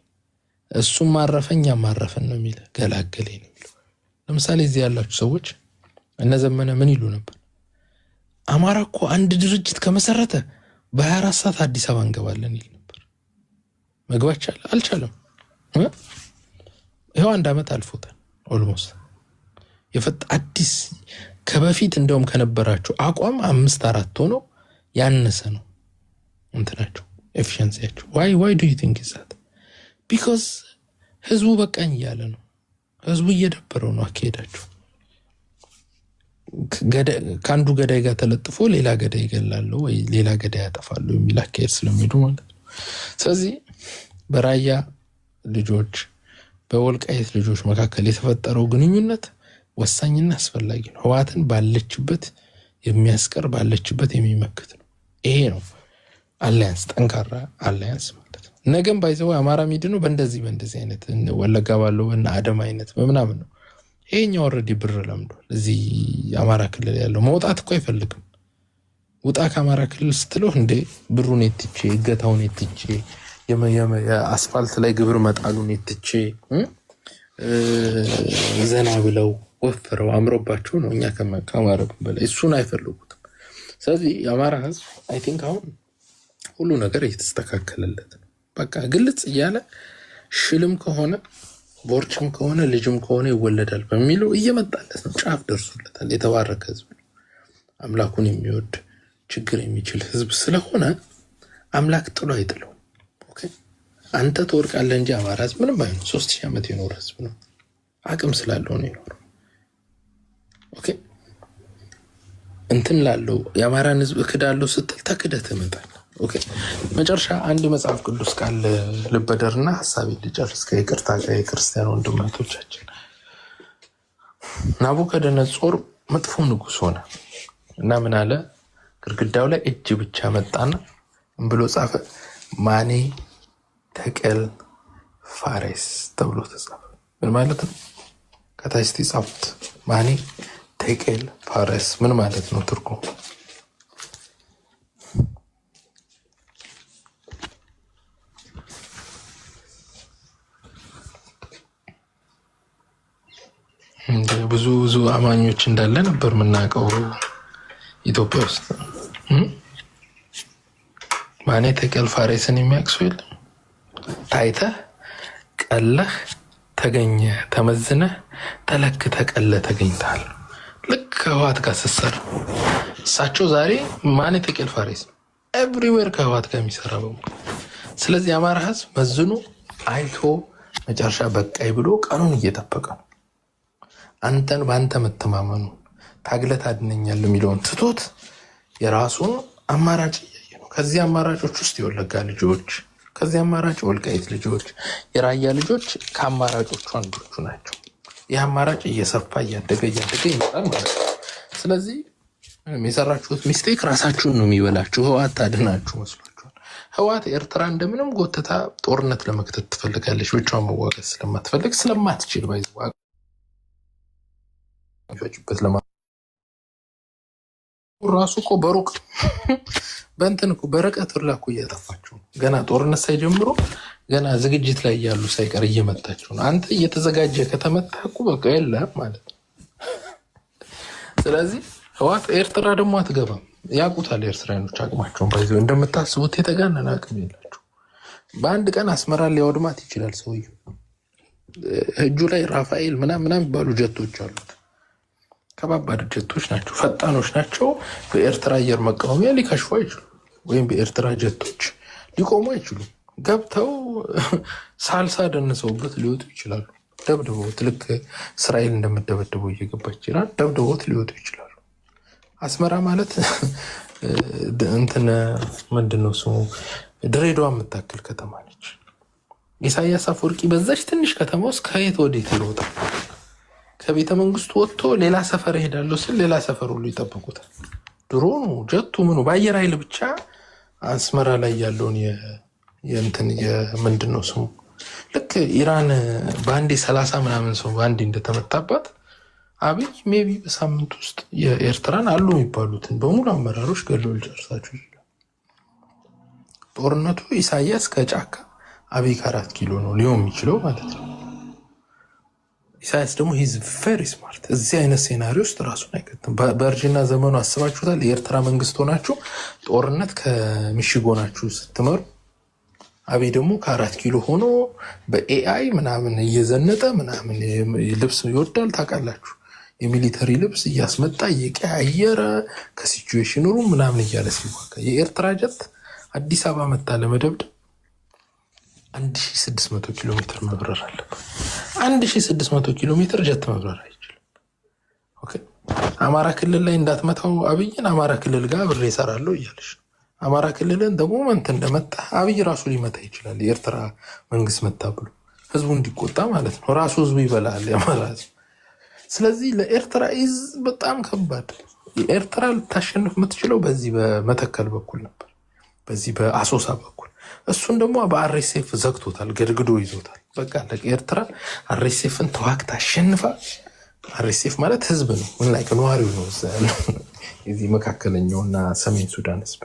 S1: እሱም ማረፈኛ ማረፈን ነው የሚል ገላገለኝ ነው የሚለው። ለምሳሌ እዚህ ያላችሁ ሰዎች እነዘመነ ምን ይሉ ነበር? አማራ እኮ አንድ ድርጅት ከመሰረተ በ24 ሰዓት አዲስ አበባ እንገባለን ይል ነበር። መግባት አልቻለም። ይሄው አንድ አመት አልፎታል ኦልሞስት። የፈጥ አዲስ ከበፊት እንደውም ከነበራችሁ አቋም 5-4 ሆኖ ያነሰ ነው እንትናቸው ኤፊሺየንሲያቸው። why do you think is that? because ህዝቡ በቃኝ እያለ ነው። ህዝቡ እየደበረው ነው አካሄዳቸው። ከአንዱ ገዳይ ጋር ተለጥፎ ሌላ ገዳይ ይገላሉ ወይ ሌላ ገዳይ ያጠፋሉ የሚል አካሄድ ስለሚሄዱ ማለት ነው። ስለዚህ በራያ ልጆች በወልቃይት ልጆች መካከል የተፈጠረው ግንኙነት ወሳኝና አስፈላጊ ነው። ህዋትን ባለችበት የሚያስቀር ባለችበት የሚመክት ነው። ይሄ ነው አላያንስ፣ ጠንካራ አላያንስ ማለት ነው። ነገም ባይዘው አማራ ሚድኑ በእንደዚህ አይነት ወለጋ ባለው እና አደም አይነት በመናምን ነው። ይሄኛው ኦሬዲ ብር ለምዷል። እዚህ አማራ ክልል ያለው መውጣት እኮ አይፈልግም። ውጣ ከአማራ ክልል ስትለው እንደ ብሩን የትቼ እገታውን የትቼ የአስፋልት ላይ ግብር መጣሉን የትቼ ዘና ብለው ወፍረው አምሮባቸው ነው እኛ ከማረብ በላይ እሱን አይፈልጉትም። ስለዚህ የአማራ ህዝብ አይ ቲንክ አሁን ሁሉ ነገር እየተስተካከለለት ነው። በቃ ግልጽ እያለ ሽልም ከሆነ ቦርጭም ከሆነ ልጅም ከሆነ ይወለዳል በሚለው እየመጣለት ነው። ጫፍ ደርሶለታል። የተባረከ ህዝብ ነው። አምላኩን የሚወድ ችግር የሚችል ህዝብ ስለሆነ አምላክ ጥሎ አይጥለው። ኦኬ አንተ ትወርቃለህ እንጂ አማራ ህዝብ ምንም አይሆን። 3000 ዓመት የኖረ ህዝብ ነው። አቅም ስላለው ነው የኖረው። ኦኬ እንትን ላለው የአማራን ህዝብ እክዳለሁ ስትል ተክደህ ትመጣለህ። ኦኬ መጨረሻ አንድ መጽሐፍ ቅዱስ ቃል ልበደርና ሐሳቤን ልጨርስ ከይቅርታ ጋር የክርስቲያን ወንድማቶቻችን። ናቡከደነጾር መጥፎ ንጉስ ሆነ እና ምን አለ? ግድግዳው ላይ እጅ ብቻ መጣና ብሎ ጻፈ። ማኔ ተቀል ፋሬስ ተብሎ ተጻፈ። ምን ማለት ነው? ከታች ጻፉት። ማኔ ተቀል ፋሬስ ምን ማለት ነው? ትርጉም ብዙ አማኞች እንዳለ ነበር የምናውቀው ኢትዮጵያ ውስጥ። ማኔ ተቀል ፋሬስን የሚያቅሱ የለም። ታይተህ ቀለህ ተገኘ፣ ተመዝነህ ተለክተህ ቀለህ ተገኝተሃል። ልክ ከህዋት ጋር ስትሰራ እሳቸው ዛሬ ማኔ ተቀል ፋሬስ ነው ኤቭሪዌር ከህዋት ጋር የሚሰራ በሙሉ። ስለዚህ የአማራ ህዝብ መዝኑ አይቶ መጨረሻ በቃይ ብሎ ቀኑን እየጠበቀ ነው። አንተን በአንተ መተማመኑ ታግለት አድነኛል የሚለውን ትቶት የራሱን አማራጭ እያየ ነው። ከዚህ አማራጮች ውስጥ የወለጋ ልጆች፣ ከዚህ አማራጭ ወልቃይት ልጆች፣ የራያ ልጆች ከአማራጮቹ አንዶቹ ናቸው። ይህ አማራጭ እየሰፋ እያደገ ይመጣል ማለት ነው። ስለዚህ የሰራችሁት ሚስቴክ ራሳችሁን ነው የሚበላችሁ። ህዋት ታድናችሁ መስሏችኋል። ህዋት ኤርትራ እንደምንም ጎትታ ጦርነት ለመክተት ትፈልጋለች። ብቻዋን መዋጋት ስለማትፈልግ ስለማትችል ይፈጭበት ራሱ እኮ በሩቅ በእንትን እኮ በርቀት ላኩ እያጠፋችሁ ገና ጦርነት ሳይጀምሩ ገና ዝግጅት ላይ ያሉ ሳይቀር እየመታችሁ ነው። አንተ እየተዘጋጀ ከተመታኩ በቃ የለም ማለት ነው። ስለዚህ ህዋት ኤርትራ ደግሞ አትገባም። ያውቁታል ኤርትራኖች አቅማቸውን። ባይዘው እንደምታስቡት የተጋነነ አቅም የላቸው። በአንድ ቀን አስመራ ሊያወድማት ይችላል ሰውየው። እጁ ላይ ራፋኤል ምናምን የሚባሉ ጀቶች አሉት። ከባባድ ጀቶች ናቸው፣ ፈጣኖች ናቸው። በኤርትራ አየር መቃወሚያ ሊከሽፉ አይችሉም፣ ወይም በኤርትራ ጀቶች ሊቆሙ አይችሉም። ገብተው ሳልሳ ደንሰውበት ሊወጡ ይችላሉ። ደብድበውት ልክ እስራኤል እንደምደበድበው እየገባች ይችላል። ደብድበውት ሊወጡ ይችላሉ። አስመራ ማለት እንትን ምንድነው ስሙ ድሬዳዋ የምታክል ከተማ ነች። ኢሳያስ አፈወርቂ በዛች ትንሽ ከተማ ውስጥ ከየት ወዴት ይሮጣል? ከቤተ መንግስቱ ወጥቶ ሌላ ሰፈር እሄዳለሁ ስል ሌላ ሰፈር ሁሉ ይጠብቁታል። ድሮኑ ጀቱ ምኑ በአየር ኃይል ብቻ አስመራ ላይ ያለውን የእንትን የምንድነው ስሙ ልክ ኢራን በአንዴ 30 ምናምን ሰው በአንዴ እንደተመታባት አብይ ሜቢ በሳምንት ውስጥ የኤርትራን አሉ የሚባሉትን በሙሉ አመራሮች ገድሎ ሊጨርሳቸው ይችላል። ጦርነቱ ኢሳያስ ከጫካ አብይ ከ4 ኪሎ ነው ሊሆን የሚችለው ማለት ነው። ኢሳያስ ደግሞ ሂዝ ቬሪ ስማርት። እዚህ አይነት ሴናሪዮ ውስጥ ራሱን አይከትም። በእርጅና ዘመኑ አስባችሁታል? የኤርትራ መንግስት ሆናችሁ ጦርነት ከምሽግ ሆናችሁ ስትመሩ አብይ ደግሞ ከ4 ኪሎ ሆኖ በኤአይ ምናምን እየዘነጠ ምናምን ልብስ ይወዳል ታውቃላችሁ። የሚሊተሪ ልብስ እያስመጣ እየቀያየረ ከሲቹዌሽን ሩም ምናምን እያለ ሲዋጋ የኤርትራ ጀት አዲስ አበባ መጣ ለመደብደብ 1600 ኪሎ ሜትር መብረር አለበት። 1600 ኪሎ ሜትር ጀት መብረር አይችልም። ኦኬ አማራ ክልል ላይ እንዳትመታው አብይን አማራ ክልል ጋር ብሬ እሰራለሁ እያለሽ አማራ ክልልን ደግሞ መንት እንደመጣ አብይ ራሱ ሊመታ ይችላል። የኤርትራ መንግስት መታ ብሎ ህዝቡ እንዲቆጣ ማለት ነው። ራሱ ህዝቡ ይበላል ያማራ። ስለዚህ ለኤርትራ ኢዝ በጣም ከባድ። የኤርትራ ልታሸንፍ የምትችለው በዚህ በመተከል በኩል ነበር፣ በዚህ በአሶሳ በኩል። እሱን ደግሞ በአርኤስኤፍ ዘግቶታል፣ ገድግዶ ይዞታል። በቃ ለኤርትራ አርኤስኤፍን ተዋግታ አሸንፋ። አርኤስኤፍ ማለት ህዝብ ነው፣ ምን ላይ ነዋሪው ነው የዚህ መካከለኛውና ሰሜን ሱዳን ህዝብ።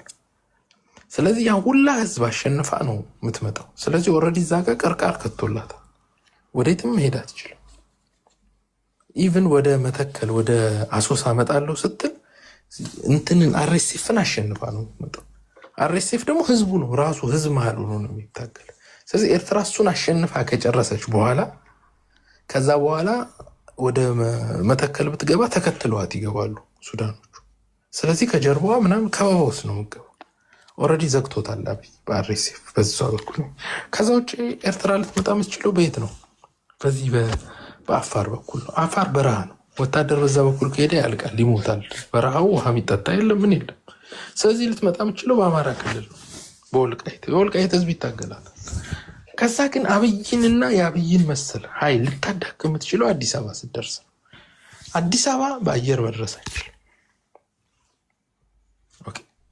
S1: ስለዚህ ያ ሁላ ህዝብ አሸንፋ ነው የምትመጣው። ስለዚህ ኦልሬዲ እዛ ጋር ቀርቃር ከቶላታል፣ ወዴትም መሄድ አትችልም። ኢቭን ወደ መተከል ወደ አሶሳ መጣለው ስትል እንትንን አርኤስኤፍን አሸንፋ ነው የምትመጣው። አርኤስኤፍ ደግሞ ህዝቡ ነው ራሱ ህዝብ መሀል ሆኖ ነው የሚታገል። ስለዚህ ኤርትራ እሱን አሸንፋ ከጨረሰች በኋላ ከዛ በኋላ ወደ መተከል ብትገባ ተከትለዋት ይገባሉ ሱዳኖቹ። ስለዚህ ከጀርባዋ ምናምን ከበባ ውስጥ ነው የምትገባው። ኦልሬዲ ዘግቶታል አብይ በአርኤስኤፍ በዛ በኩል። ከዛ ውጭ ኤርትራ ልትመጣ የምትችለው በየት ነው? በዚህ በአፋር በኩል ነው። አፋር በረሃ ነው። ወታደር በዛ በኩል ከሄደ ያልቃል፣ ይሞታል። በረሃው ውሃ የሚጠጣ የለም ምን የለም። ስለዚህ ልትመጣ የምትችለው በአማራ ክልል ነው፣ በወልቃይት። የወልቃይት ህዝብ ይታገላል። ከዛ ግን አብይንና የአብይን መሰል ኃይል ልታዳክም የምትችለው አዲስ አበባ ስትደርስ ነው። አዲስ አበባ በአየር መድረስ አይችልም።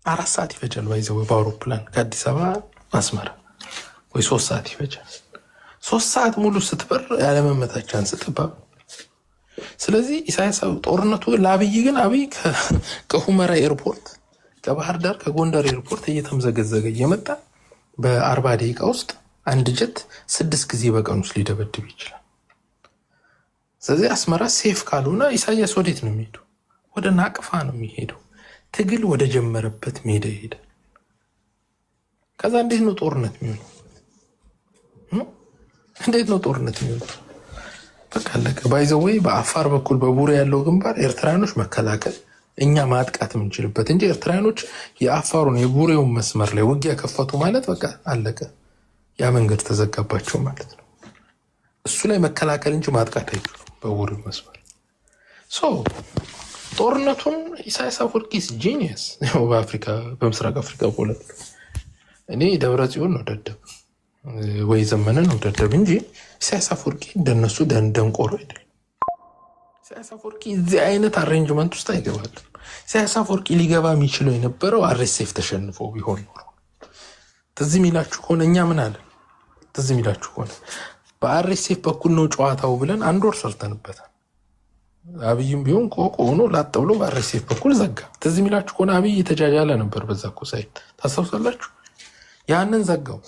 S1: 4 ሰዓት ይፈጃል ባይዘው በአውሮፕላን ከአዲስ አበባ አስመራ፣ ወይ 3 ሰዓት ይፈጃል። 3 ሰዓት ሙሉ ስትበር ያለመመታቻን ስትባብ። ስለዚህ ኢሳያስ ጦርነቱ ለአብይ ግን አብይ ከሁመራ ኤርፖርት ከባህር ዳር ከጎንደር ኤርፖርት እየተምዘገዘገ እየመጣ በ40 ደቂቃ ውስጥ አንድ ጀት 6 ጊዜ በቀን ውስጥ ሊደበድብ ይችላል። ስለዚህ አስመራ ሴፍ ካልሆነ ኢሳያስ ወዴት ነው የሚሄደው? ወደ ናቅፋ ነው የሚሄደው። ትግል ወደ ጀመረበት ሜዳ ይሄዳል። ከዛ እንዴት ነው ጦርነት የሚሆነው? እንዴት ነው ጦርነት የሚሆነው? በቃ አለቀ። ባይዘወይ በአፋር በኩል በቡሬ ያለው ግንባር ኤርትራኖች መከላከል እኛ ማጥቃት የምንችልበት እንጂ ኤርትራኖች የአፋሩን የቡሬውን መስመር ላይ ውጊያ ከፈቱ ማለት በቃ አለቀ። ያ መንገድ ተዘጋባቸው ማለት ነው። እሱ ላይ መከላከል እንጂ ማጥቃት አይችሉም በቡሬው መስመር። ጦርነቱን ኢሳያስ አፈወርቂስ ጂኒየስ በአፍሪካ በምስራቅ አፍሪካ ፖለቲካ እኔ ደብረጽዮን ነው ደደብ ወይ ዘመነ ነው ደደብ እንጂ ኢሳያስ አፈወርቂ እንደነሱ ደንቆሮ አይደለም። ኢሳያስ አፈወርቂ እዚህ አይነት አሬንጅመንት ውስጥ አይገባም። ኢሳያስ አፈወርቂ ሊገባ የሚችለው የነበረው አርኤስኤፍ ተሸንፎ ቢሆን ኖሮ። ትዝ የሚላችሁ ከሆነ እኛ ምን አለ? ትዝ የሚላችሁ ከሆነ በአርኤስኤፍ በኩል ነው ጨዋታው ብለን 1 ወር ሰርተንበታል። አብይም ቢሆን ቆቆ ሆኖ ላጥ ብሎ በአርኤስኤፍ በኩል ዘጋ። ትዝ የሚላችሁ ከሆነ አብይ የተጃጃለ ነበር በዛ እኮ ሳይት ታስታውሳላችሁ። ያንን ዘጋው።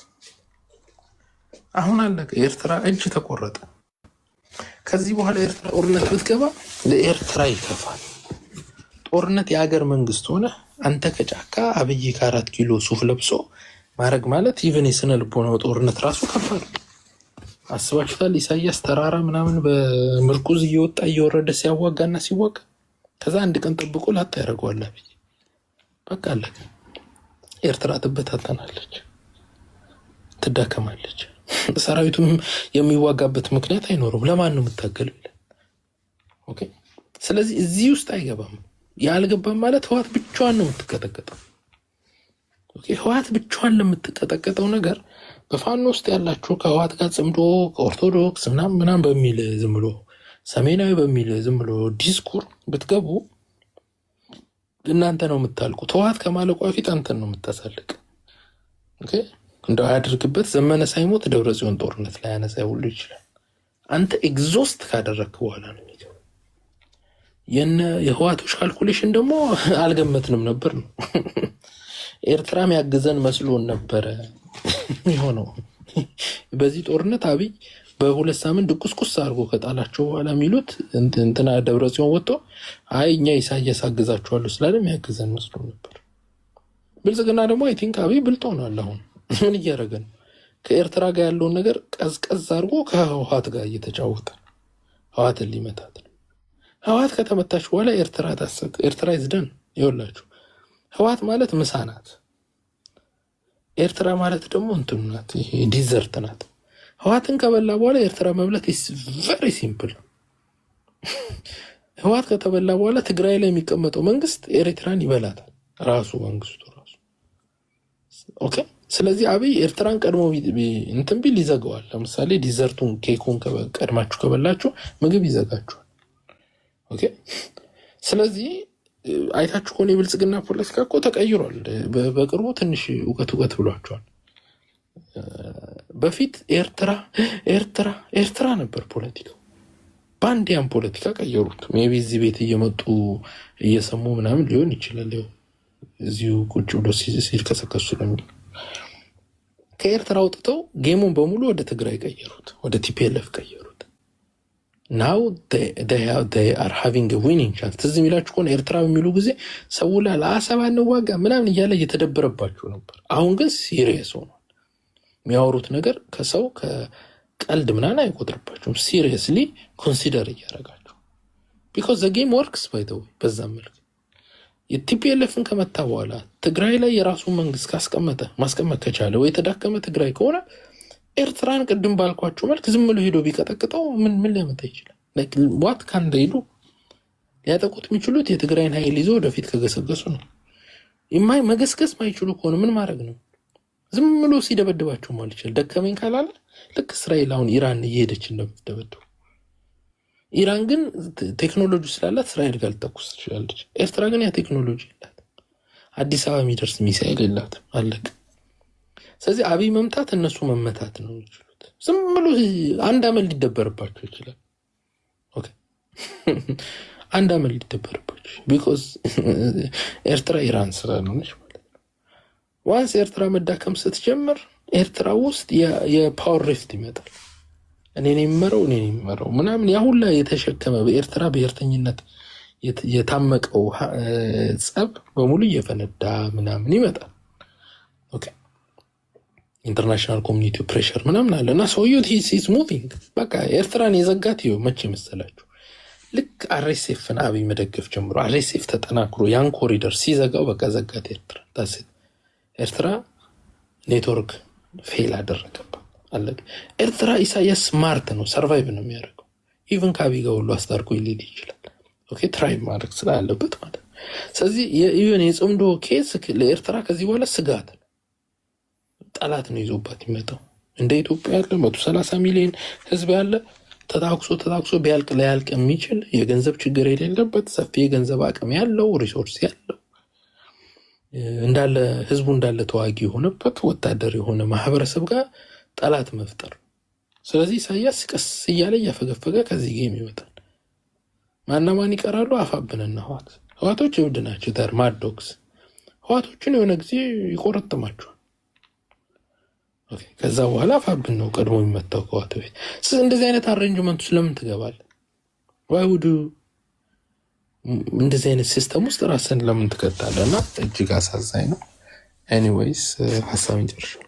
S1: አሁን አለቀ። ኤርትራ እጅ ተቆረጠ። ከዚህ በኋላ ኤርትራ ጦርነት ብትገባ ለኤርትራ ይከፋል። ጦርነት የሀገር መንግስት ሆነ አንተ ከጫካ አብይ ከ4 ኪሎ ሱፍ ለብሶ ማድረግ ማለት ኢቨን የስነ ልቦናው ጦርነት ራሱ ከባድ። አስባችሁታል? ኢሳያስ ተራራ ምናምን በምርኩዝ እየወጣ እየወረደ ሲያዋጋና ሲዋጋ ከዛ አንድ ቀን ጠብቆ ላጣ ያደርገዋል አብይ። በቃ አለቀ። ኤርትራ ትበታተናለች፣ ትዳከማለች። ሰራዊቱም የሚዋጋበት ምክንያት አይኖርም። ለማን ነው የምታገለው? ኦኬ። ስለዚህ እዚህ ውስጥ አይገባም። ያልገባም ማለት ህዋት ብቻዋን ነው የምትቀጠቀጠው። ኦኬ። ህዋት ብቻዋን ለምትቀጠቀጠው ነገር በፋኖ ውስጥ ያላችሁ ከህዋት ጋር ጽምዶ ከኦርቶዶክስ ምናምን በሚል ዝም ብሎ ሰሜናዊ በሚል ዝም ብሎ ዲስኩር ብትገቡ እናንተ ነው የምታልቁት። ህዋት ከማለቋ ፊት አንተን ነው የምታሳልቅ። ኦኬ። እንደው ያድርግበት ዘመነ ሳይሞት ደብረጽዮን ጦርነት ላይ ያነሳ ሁሉ ይችላል። አንተ ኤግዞስት ካደረግክ በኋላ ነው የሚገባ። የህዋቶች ካልኩሌሽን ደግሞ አልገመትንም ነበር ነው። ኤርትራም ያግዘን መስሎን ነበረ የሆነው። በዚህ ጦርነት አብይ በ2 ሳምንት ድቁስቁስ አድርጎ ከጣላቸው በኋላ የሚሉት እንትና ደብረጽዮን ወጥቶ አይ እኛ ኢሳያስ አግዛቸዋለሁ ስላለም ያግዘን መስሎን ነበር። ብልጽግና ደግሞ አይ ቲንክ አብይ ብልጥ ሆኗል። አሁን ምን እያደረገ ነው? ከኤርትራ ጋር ያለውን ነገር ቀዝቀዝ አድርጎ ከህዋት ጋር እየተጫወተ ህዋትን ሊመታት ነው። ህዋት ከተመታች በኋላ ኤርትራ ታሰጥ። ኤርትራ ይዝደን ይወላችሁ። ህዋት ማለት ምሳ ናት። ኤርትራ ማለት ደግሞ እንትኑ ናት፣ ይሄ ዲዘርት ናት። ህዋትን ከበላ በኋላ ኤርትራ መብላት is very simple። ህዋት ከተበላ በኋላ ትግራይ ላይ የሚቀመጠው መንግስት ኤርትራን ይበላታል፣ ራሱ መንግስቱ ራሱ። ኦኬ። ስለዚህ አብይ ኤርትራን ቀድሞ እንትን ቢል ይዘጋዋል። ለምሳሌ ዲዘርቱን ኬኩን ቀድማችሁ ከበላችሁ ምግብ ይዘጋችኋል። ኦኬ። ስለዚህ አይታችሁ ከሆነ የብልጽግና ፖለቲካ እኮ ተቀይሯል። በቅርቡ ትንሽ እውቀት ብሏቸዋል። በፊት ኤርትራ ነበር ፖለቲካው። በአንድ ያን ፖለቲካ ቀየሩት። ሜቢ እዚህ ቤት እየመጡ እየሰሙ ምናምን ሊሆን ይችላል። እዚሁ ቁጭ ብሎ ሲልከሰከሱ ለምን ከኤርትራ አውጥተው ጌሙን በሙሉ ወደ ትግራይ ቀየሩት፣ ወደ ቲፒኤልኤፍ ቀየሩት። ናው they are having a winning chance። ትዝ የሚላችሁ ከሆነ ኤርትራ በሚሉ ጊዜ ሰው ለአሰብ አንዋጋ ምናምን እያለ እየተደበረባችሁ ነበር። አሁን ግን ሲሪየስ ሆኗል። የሚያወሩት ነገር ከሰው ከቀልድ ምናምን አይቆጥርባችሁም። ሲሪየስሊ ኮንሲደር እያደረጋችሁ ቢኮዝ ዘ ጌም ወርክስ ባይ ዘ ወይ። በዛ መልክ የቲፒኤልኤፍን ከመታ በኋላ ትግራይ ላይ የራሱን መንግስት ማስቀመጥ ከቻለ ወይ የተዳከመ ትግራይ ከሆነ ኤርትራን ቅድም ባልኳቸው መልክ ዝም ብሎ ሄዶ ቢቀጠቅጠው ምን ሊያመጣ ይችላል? ዋት ካን ዴይ ዱ? ሊያጠቁት የሚችሉት የትግራይን ኃይል ይዞ ወደፊት ከገሰገሱ ነው። መገስገስ ማይችሉ ከሆነ ምን ማድረግ ነው? ዝም ብሎ ሲደበድባቸው ማለት ይችላል። ደከመኝ ካላለ ልክ እስራኤል አሁን ኢራን እየሄደች እንደምትደበድቡ፣ ኢራን ግን ቴክኖሎጂ ስላላት እስራኤል ጋር ልተኩስ ትችላለች። ኤርትራ ግን ያ ቴክኖሎጂ የላት፣ አዲስ አበባ የሚደርስ ሚሳኤል የላትም። አለቅ። ስለዚህ አብይ መምታት እነሱ መመታት ነው የሚችሉት። ዝም ብሎ አንድ አመት ሊደበርባቸው ይችላል። ኦኬ አንድ አመት ሊደበርባቸው ቢኮዝ ኤርትራ ኢራን ስላለሆነች ማለት ነው። ዋንስ ኤርትራ መዳከም ስትጀምር ኤርትራ ውስጥ የፓወር ሪፍት ይመጣል። እኔን የሚመረው ምናምን ያ ሁላ የተሸከመ በኤርትራ ብሔርተኝነት የታመቀው ጸብ በሙሉ እየፈነዳ ምናምን ይመጣል። ኦኬ ኢንተርናሽናል ኮሚኒቲ ፕሬሸር ምናምን አለ እና ሰውየው ሂስ ሙቪንግ በቃ ኤርትራን የዘጋት ይኸው መቼ መሰላችሁ? ልክ አርኤስኤፍን አብይ መደገፍ ጀምሮ አርኤስኤፍ ተጠናክሮ ያን ኮሪደር ሲዘጋው በቃ ዘጋት ኤርትራ። ኤርትራ ኔትወርክ ፌል አደረገባት። አለቀ። ኤርትራ ኢሳያስ ስማርት ነው፣ ሰርቫይቭ ነው የሚያደርገው። ኢቭን ከአብይ ጋር ሁሉ አስታርቆ ሊሄድ ይችላል። ኦኬ ትራይ ማድረግ ስላለበት ማለት ነው። ስለዚህ ኢቨን የጽምዶ ኬስ ለኤርትራ ከዚህ በኋላ ስጋት ነው፣ ጠላት ነው ይዞባት ይመጣው። እንደ ኢትዮጵያ ያለ 130 ሚሊዮን ህዝብ ያለ ተታክሶ ቢያልቅ ላያልቅ የሚችል የገንዘብ ችግር የሌለበት ሰፊ የገንዘብ አቅም ያለው ሪሶርስ ያለው እንዳለ ህዝቡ እንዳለ ተዋጊ የሆነበት ወታደር የሆነ ማህበረሰብ ጋር ጠላት መፍጠር። ስለዚህ ኢሳያስ ቀስ እያለ እያፈገፈገ ከዚህ ጌም ይወጣል። ማን ይቀራሉ? አፋብንና ህዋቶች እብድ ናቸው። ተር ማዶክስ ህዋቶችን የሆነ ጊዜ ይቆረጥማቸዋል። ኦኬ ከዛ በኋላ አፋብን ነው ቀድሞ የሚመታው ከህዋት ቤት። እንደዚህ አይነት አሬንጅመንቱ ስለምን ትገባለህ? ዋይ ውዱ እንደዚህ አይነት ሲስተም ውስጥ ራስን ለምን ትከታለህ? እና እጅግ አሳዛኝ ነው። ኤኒዌይስ ሀሳብን ጨርሻለሁ።